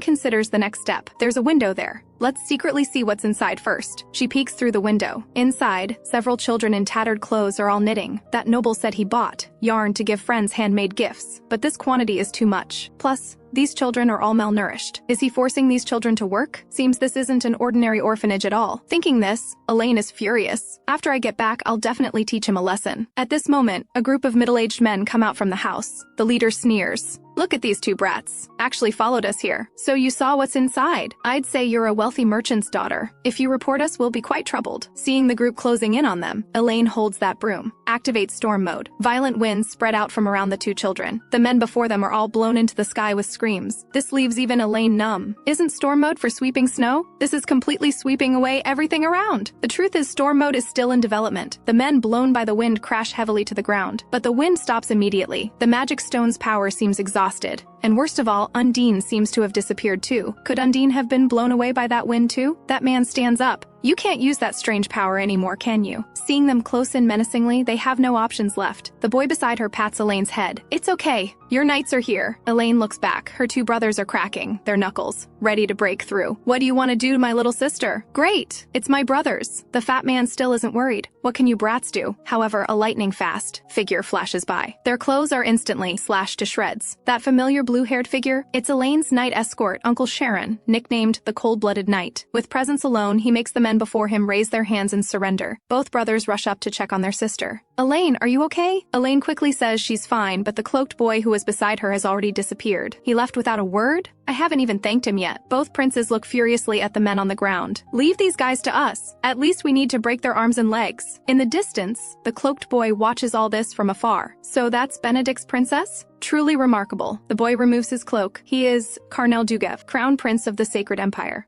considers the next step. There's a window there. Let's secretly see what's inside first. She peeks through the window. Inside, several children in tattered clothes are all knitting. That noble said he bought yarn to give friends handmade gifts, but this quantity is too much. Plus, these children are all malnourished. Is he forcing these children to work? Seems this isn't an ordinary orphanage at all. Thinking this, Elaine is furious. After I get back, I'll definitely teach him a lesson. At this moment, a group of middle-aged men come out from the house. The leader sneers. Look at these two brats. Actually followed us here. So you saw what's inside. I'd say you're a wealthy merchant's daughter. If you report us, we'll be quite troubled. Seeing the group closing in on them, Elaine holds that broom. Activates storm mode. Violent winds spread out from around the two children. The men before them are all blown into the sky with screams. This leaves even Elaine numb. Isn't storm mode for sweeping snow? This is completely sweeping away everything around. The truth is storm mode is still in development. The men blown by the wind crash heavily to the ground. But the wind stops immediately. The magic stone's power seems exhausted. And worst of all, Undine seems to have disappeared too. Could Undine have been blown away by that wind too? That man stands up. You can't use that strange power anymore, can you? Seeing them close in menacingly, they have no options left. The boy beside her pats Elaine's head. It's okay. Your knights are here. Elaine looks back. Her two brothers are cracking their knuckles, ready to break through. What do you want to do to my little sister? Great. It's my brothers. The fat man still isn't worried. What can you brats do? However, a lightning-fast figure flashes by. Their clothes are instantly slashed to shreds. That familiar blue-haired figure? It's Elaine's knight escort, Uncle Sharon, nicknamed the Cold-Blooded Knight. With presence alone, he makes the men before him raise their hands in surrender. Both brothers rush up to check on their sister. Elaine, are you okay? Elaine quickly says she's fine, but the cloaked boy who was beside her has already disappeared. He left without a word? I haven't even thanked him yet. Both princes look furiously at the men on the ground. Leave these guys to us. At least we need to break their arms and legs. In the distance, the cloaked boy watches all this from afar. So that's Benedict's princess? Truly remarkable. The boy removes his cloak. He is Karnel Dugev, Crown Prince of the Sacred Empire.